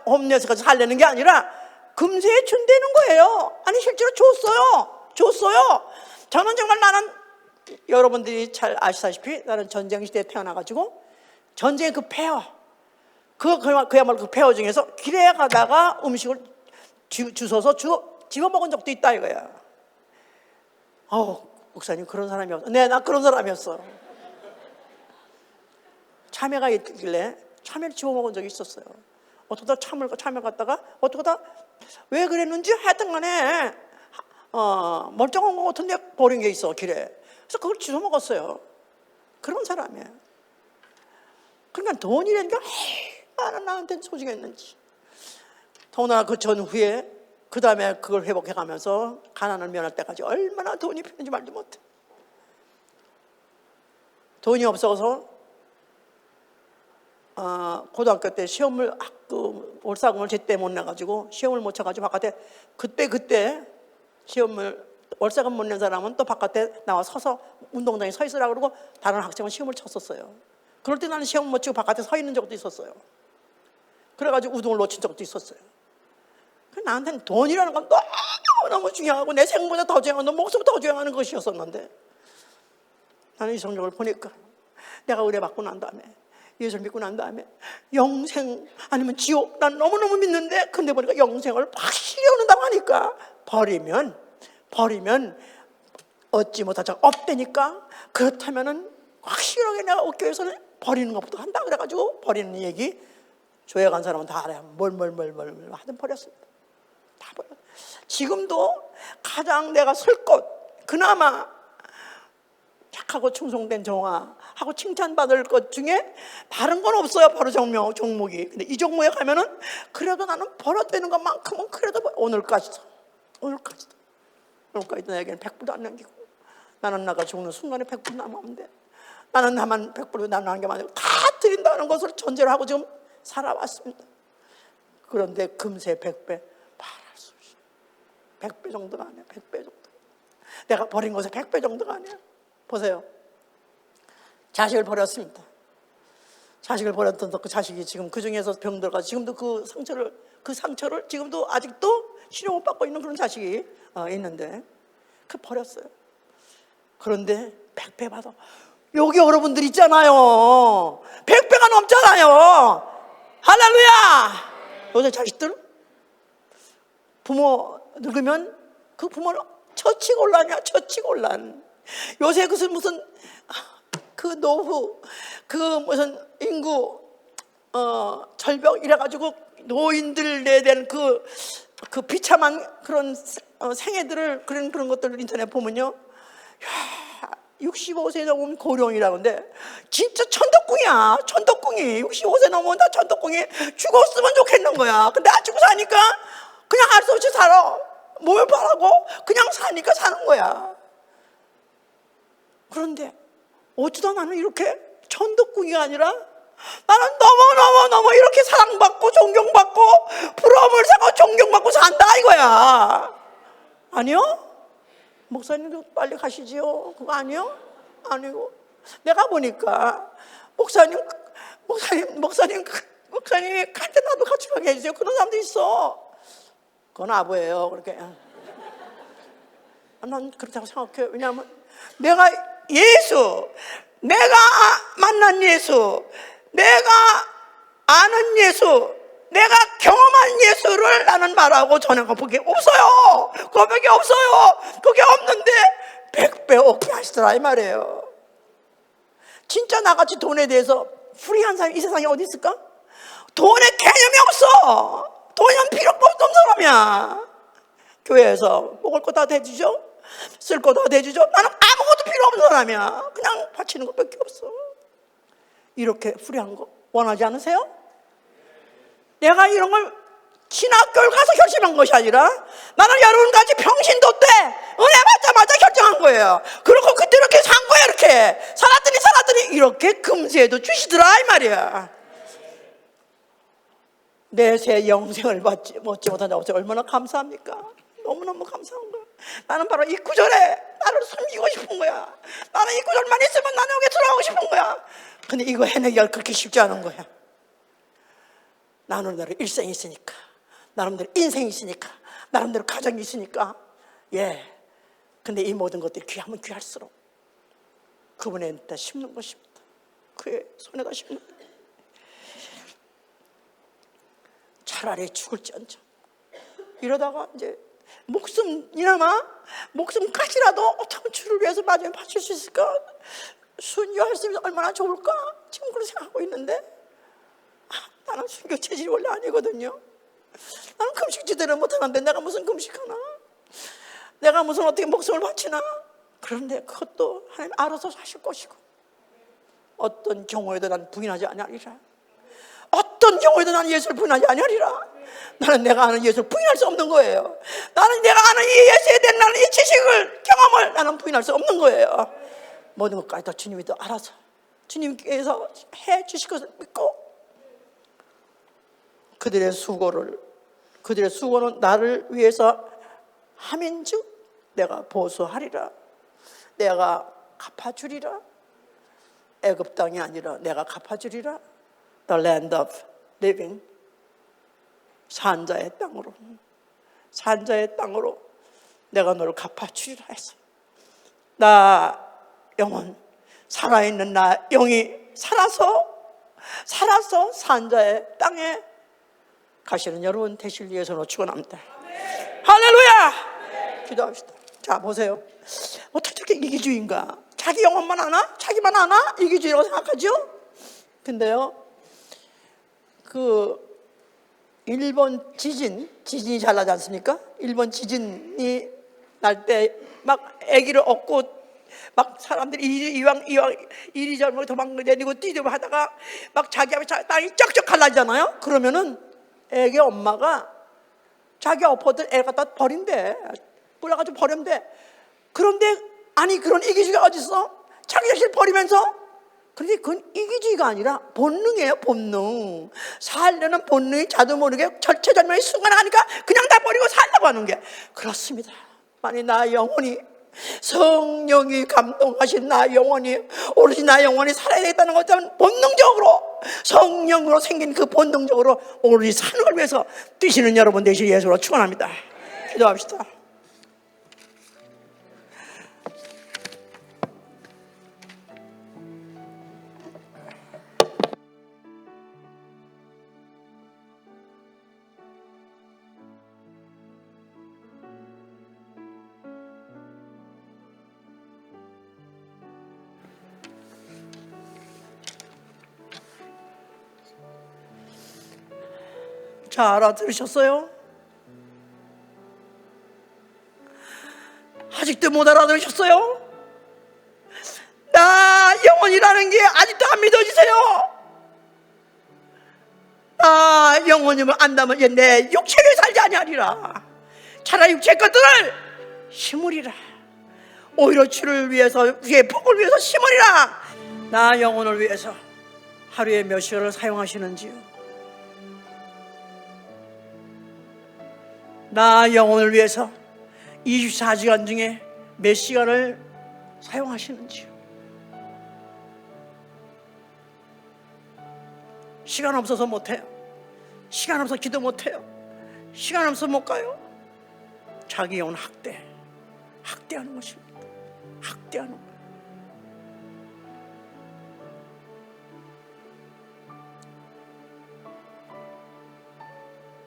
홈내서까지 살려는 게 아니라 금세에 준다는 거예요. 아니 실제로 줬어요. 저는 정말 나는 여러분들이 잘 아시다시피 나는 전쟁 시대에 태어나가지고 전쟁의 그 폐허, 그야말로 그 폐허 중에서 길에 가다가 음식을 주워서 집어 먹은 적도 있다 이거야. 목사님 그런 사람이었어. 네, 나 그런 사람이었어. 참외가 있길래 참외를 집어 먹은 적이 있었어요. 어쩌다 참외 갔다가 어쩌다 왜 그랬는지 하여튼 간에 멀쩡한 것 같은데 버린 게 있어 길에. 그래서 그걸 주워 먹었어요. 그런 사람이에요. 그러니까 돈이라는 게 얼마나 나한테 소중했는지. 더구나 그 전후에 그 다음에 그걸 회복해가면서 가난을 면할 때까지 얼마나 돈이 필요한지 말도 못해. 돈이 없어서 고등학교 때 시험을 월사금을 제때 못 내가지고 시험을 못 쳐가지고 바깥에 그때 시험을 월사금 못 낸 사람은 또 바깥에 나와 서서 운동장에 서 있으라고 그러고 다른 학생은 시험을 쳤었어요. 그럴 때 나는 시험 못 치고 바깥에 서 있는 적도 있었어요. 그래가지고 우등을 놓친 적도 있었어요. 나한테는 돈이라는 건 너무 중요하고 내 생보다 더 중요하고 내 목숨보다 더 중요한 것이었었는데, 나는 이 성경을 보니까 내가 은혜 받고 난 다음에 예수를 믿고 난 다음에 영생 아니면 지옥 난 너무너무 믿는데, 근데 보니까 영생을 확실히 얻는다고 하니까 버리면 얻지 못할 자가 없다니까. 그렇다면은 확실하게 내가 교회에서는 버리는 것부터 한다 그래가지고 버리는 얘기 교회 간 사람은 다 알아요. 뭘 하든 버렸습니다. 다 버렸어요. 지금도 가장 내가 쓸 것, 그나마 착하고 충성된 종아하고 칭찬받을 것 중에 다른 건 없어요. 바로 종목이. 근데 이 종목에 가면은 그래도 나는 버렸다는 것만큼은 그래도 오늘까지도 나에게는 100불도 안 남기고, 나는 나가 죽는 순간에 100불 남았는데 나는 나만 100불도 남는 게 아니고 다 드린다는 것을 전제로 하고 지금 살아왔습니다. 그런데 금세 100배 말할 수 없이 100배 정도가 아니야. 100배 정도. 내가 버린 것에 100배 정도가 아니야. 보세요. 자식을 버렸습니다. 자식을 버렸던 그 자식이 지금 그 중에서 병들어가 지금도 그 상처를 지금도 아직도 치료 못 받고 있는 그런 자식이 있는데 그 버렸어요. 그런데 100배 받아. 여기 여러분들 있잖아요. 100배가 넘잖아요. 할렐루야. 요새 자식들 부모 늙으면 그 부모는 처치곤란이야. 처치곤란. 요새 무슨 그 노후, 그 무슨 인구 절벽 이래가지고 노인들에 대한 그 비참한 그런 생애들을 그런 것들을 인터넷 보면요, 야, 65세 넘으면 고령이라고 하는데 진짜 천덕궁이야. 천덕궁이 65세 넘으면 다 천덕궁이. 죽었으면 좋겠는 거야. 근데 안 죽고 사니까 그냥 할 수 없이 살아. 뭘 바라고 그냥 사니까 사는 거야. 그런데 어쩌다 나는 이렇게 천덕궁이 아니라 나는 너무 이렇게 사랑받고 존경받고 부러움을 사고 존경받고 산다 이거야. 아니요? 목사님도 빨리 가시지요. 그거 아니요? 아니고 내가 보니까 목사님이 갈 때 나도 같이 가게 해주세요. 그런 사람도 있어. 그건 아부예요. 그렇게. 난 그렇다고 생각해요. 왜냐하면 내가 만난 예수, 내가 아는 예수, 내가 경험한 예수를 나는 말하고 전한 것밖에 없어요. 그거밖에 없어요. 그게 없는데 100배, 억배 하시더라 이 말이에요. 진짜 나같이 돈에 대해서 불이한 사람이 이 세상에 어디 있을까? 돈에 개념이 없어. 돈이면 필요가 없던 사람이야. 교회에서 먹을 거 다 대주죠? 쓸 거 다 대주죠? 나는 아무것도 필요 없는 사람이야. 그냥 바치는 것밖에 없어. 이렇게 불이한 거 원하지 않으세요? 내가 이런 걸 신학교를 가서 결심한 것이 아니라 나는 여러분같이 평신도 때 은혜 받자마자 결정한 거예요. 그리고 그때 이렇게 산 거예요. 이렇게 살았더니 이렇게 금세에도 주시더라 이 말이야. 내 새 영생을 먹지 못한다고 해서 얼마나 감사합니까? 너무너무 감사한 거야. 나는 바로 이 구절에 나를 숨기고 싶은 거야. 나는 이 구절만 있으면 나는 여기 들어가고 싶은 거야. 근데 이거 해내기가 그렇게 쉽지 않은 거야. 나름대로 일생이 있으니까, 나름대로 인생이 있으니까, 나름대로 가정이 있으니까. 근데 이 모든 것들이 귀하면 귀할수록 그분한테 심는 것입니다. 그의 손에다 심는 것. 차라리 죽을지언정. 이러다가 이제 목숨까지라도 어떤 주를 위해서 마지막에 바칠 수 있을까? 순교할 수 있으면 얼마나 좋을까? 지금 그런 생각하고 있는데 나는 순교 체질이 원래 아니거든요. 나는 금식 제대로 못하는데 내가 무슨 금식하나? 내가 무슨 어떻게 목숨을 바치나? 그런데 그것도 하나님 알아서 하실 것이고 어떤 경우에도 난 부인하지 아니하리라. 어떤 경우에도 나는 예수를 부인하지 아니하리라. 나는 내가 아는 예수를 부인할 수 없는 거예요. 나는 내가 아는 이 예수에 대한 나는 이 지식을 경험을 나는 부인할 수 없는 거예요. 모든 것까지 다 주님이 또 알아서 주님께서 해 주실 것을 믿고 그들의 수고는 나를 위해서 함인즉 내가 보수하리라. 내가 갚아주리라. 애굽 땅이 아니라 내가 갚아주리라. The land of living. 산자의 땅으로 내가 너를 갚아주리라 했어. 나 영혼, 살아있는 나 영이 살아서 산자의 땅에 가시는 여러분 되실 위해서 축원합니다. 할렐루야! 기도합시다. 자, 보세요. 어떻게 저렇게 이기주의인가? 자기 영혼만 아나? 자기만 아나? 이기주의라고 생각하죠? 근데요, 일본 지진이 잘 나지 않습니까? 일본 지진이 날 때 막 아기를 얻고 막 사람들이 이리저리 도망다니고 뛰고 하다가 막 자기 앞에 땅이 쩍쩍 갈라지잖아요. 그러면은 애기 엄마가 자기 엎어둔 애 갖다 버린대. 뿌려가지고 버린대. 그런데 아니 그런 이기주의가 어딨어? 자기 자신을 버리면서. 그런데 그건 이기주의가 아니라 본능이에요. 본능. 살려는 본능이 자도 모르게 절체절명의 순간에 가니까 그냥 다 버리고 살려고 하는 게 그렇습니다. 만약 나 영혼이 성령이 감동하신 나 영혼이 오로지 나 영혼이 살아야 되겠다는 것은 본능적으로 성령으로 생긴 그 본능적으로 오로지 사는 걸 위해서 뛰시는 여러분 되시길 예수로 축원합니다. 기도합시다. 자, 알아들으셨어요? 아직도 못 알아들으셨어요? 영혼이라는 게 아직도 안 믿어지세요? 아, 영혼임을 안다면 내 육체를 살지 아니하리라. 차라리 육체의 것들을 심으리라. 오히려 주를 위해서, 주의 복을 위해서 심으리라. 나 영혼을 위해서 하루에 몇 시간을 사용하시는지요? 나 영혼을 위해서 24시간 중에 몇 시간을 사용하시는지요? 시간 없어서 못해요. 시간 없어서 기도 못해요. 시간 없어서 못 가요. 자기 영혼 학대하는 것입니다. 학대하는 거예요.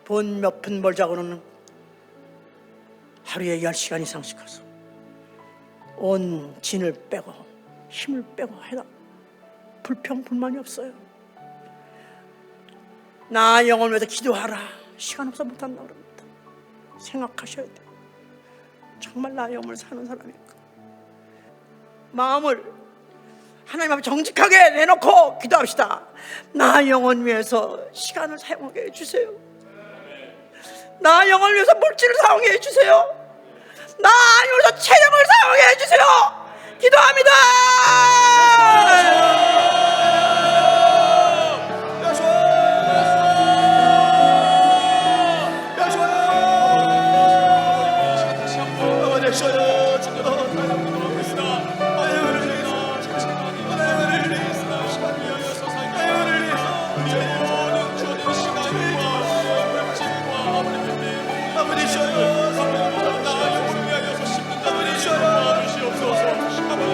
돈 몇 푼 벌자고는 하루에 10시간 이상씩 가서 온 진을 빼고 힘을 빼고 해라. 불평불만이 없어요. 나 영혼을 위해서 기도하라. 시간 없어 못한다 그럽니다. 생각하셔야 돼요. 정말 나 영혼을 사는 사람일까? 마음을 하나님 앞에 정직하게 내놓고 기도합시다. 나 영혼 위해서 시간을 사용하게 해주세요. 나 영혼을 위해서 물질을 사용해 주세요. 나 영혼을 위해서 체력을 사용해 해주세요. 기도합니다.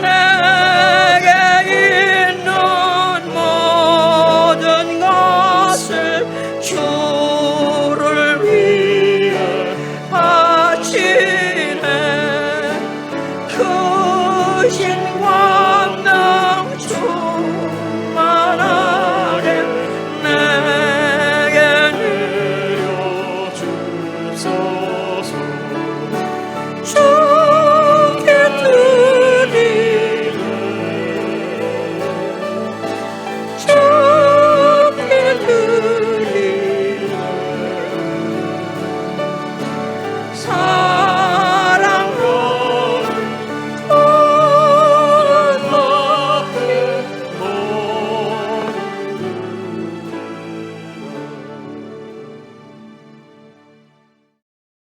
내게 있는 모든 것을 주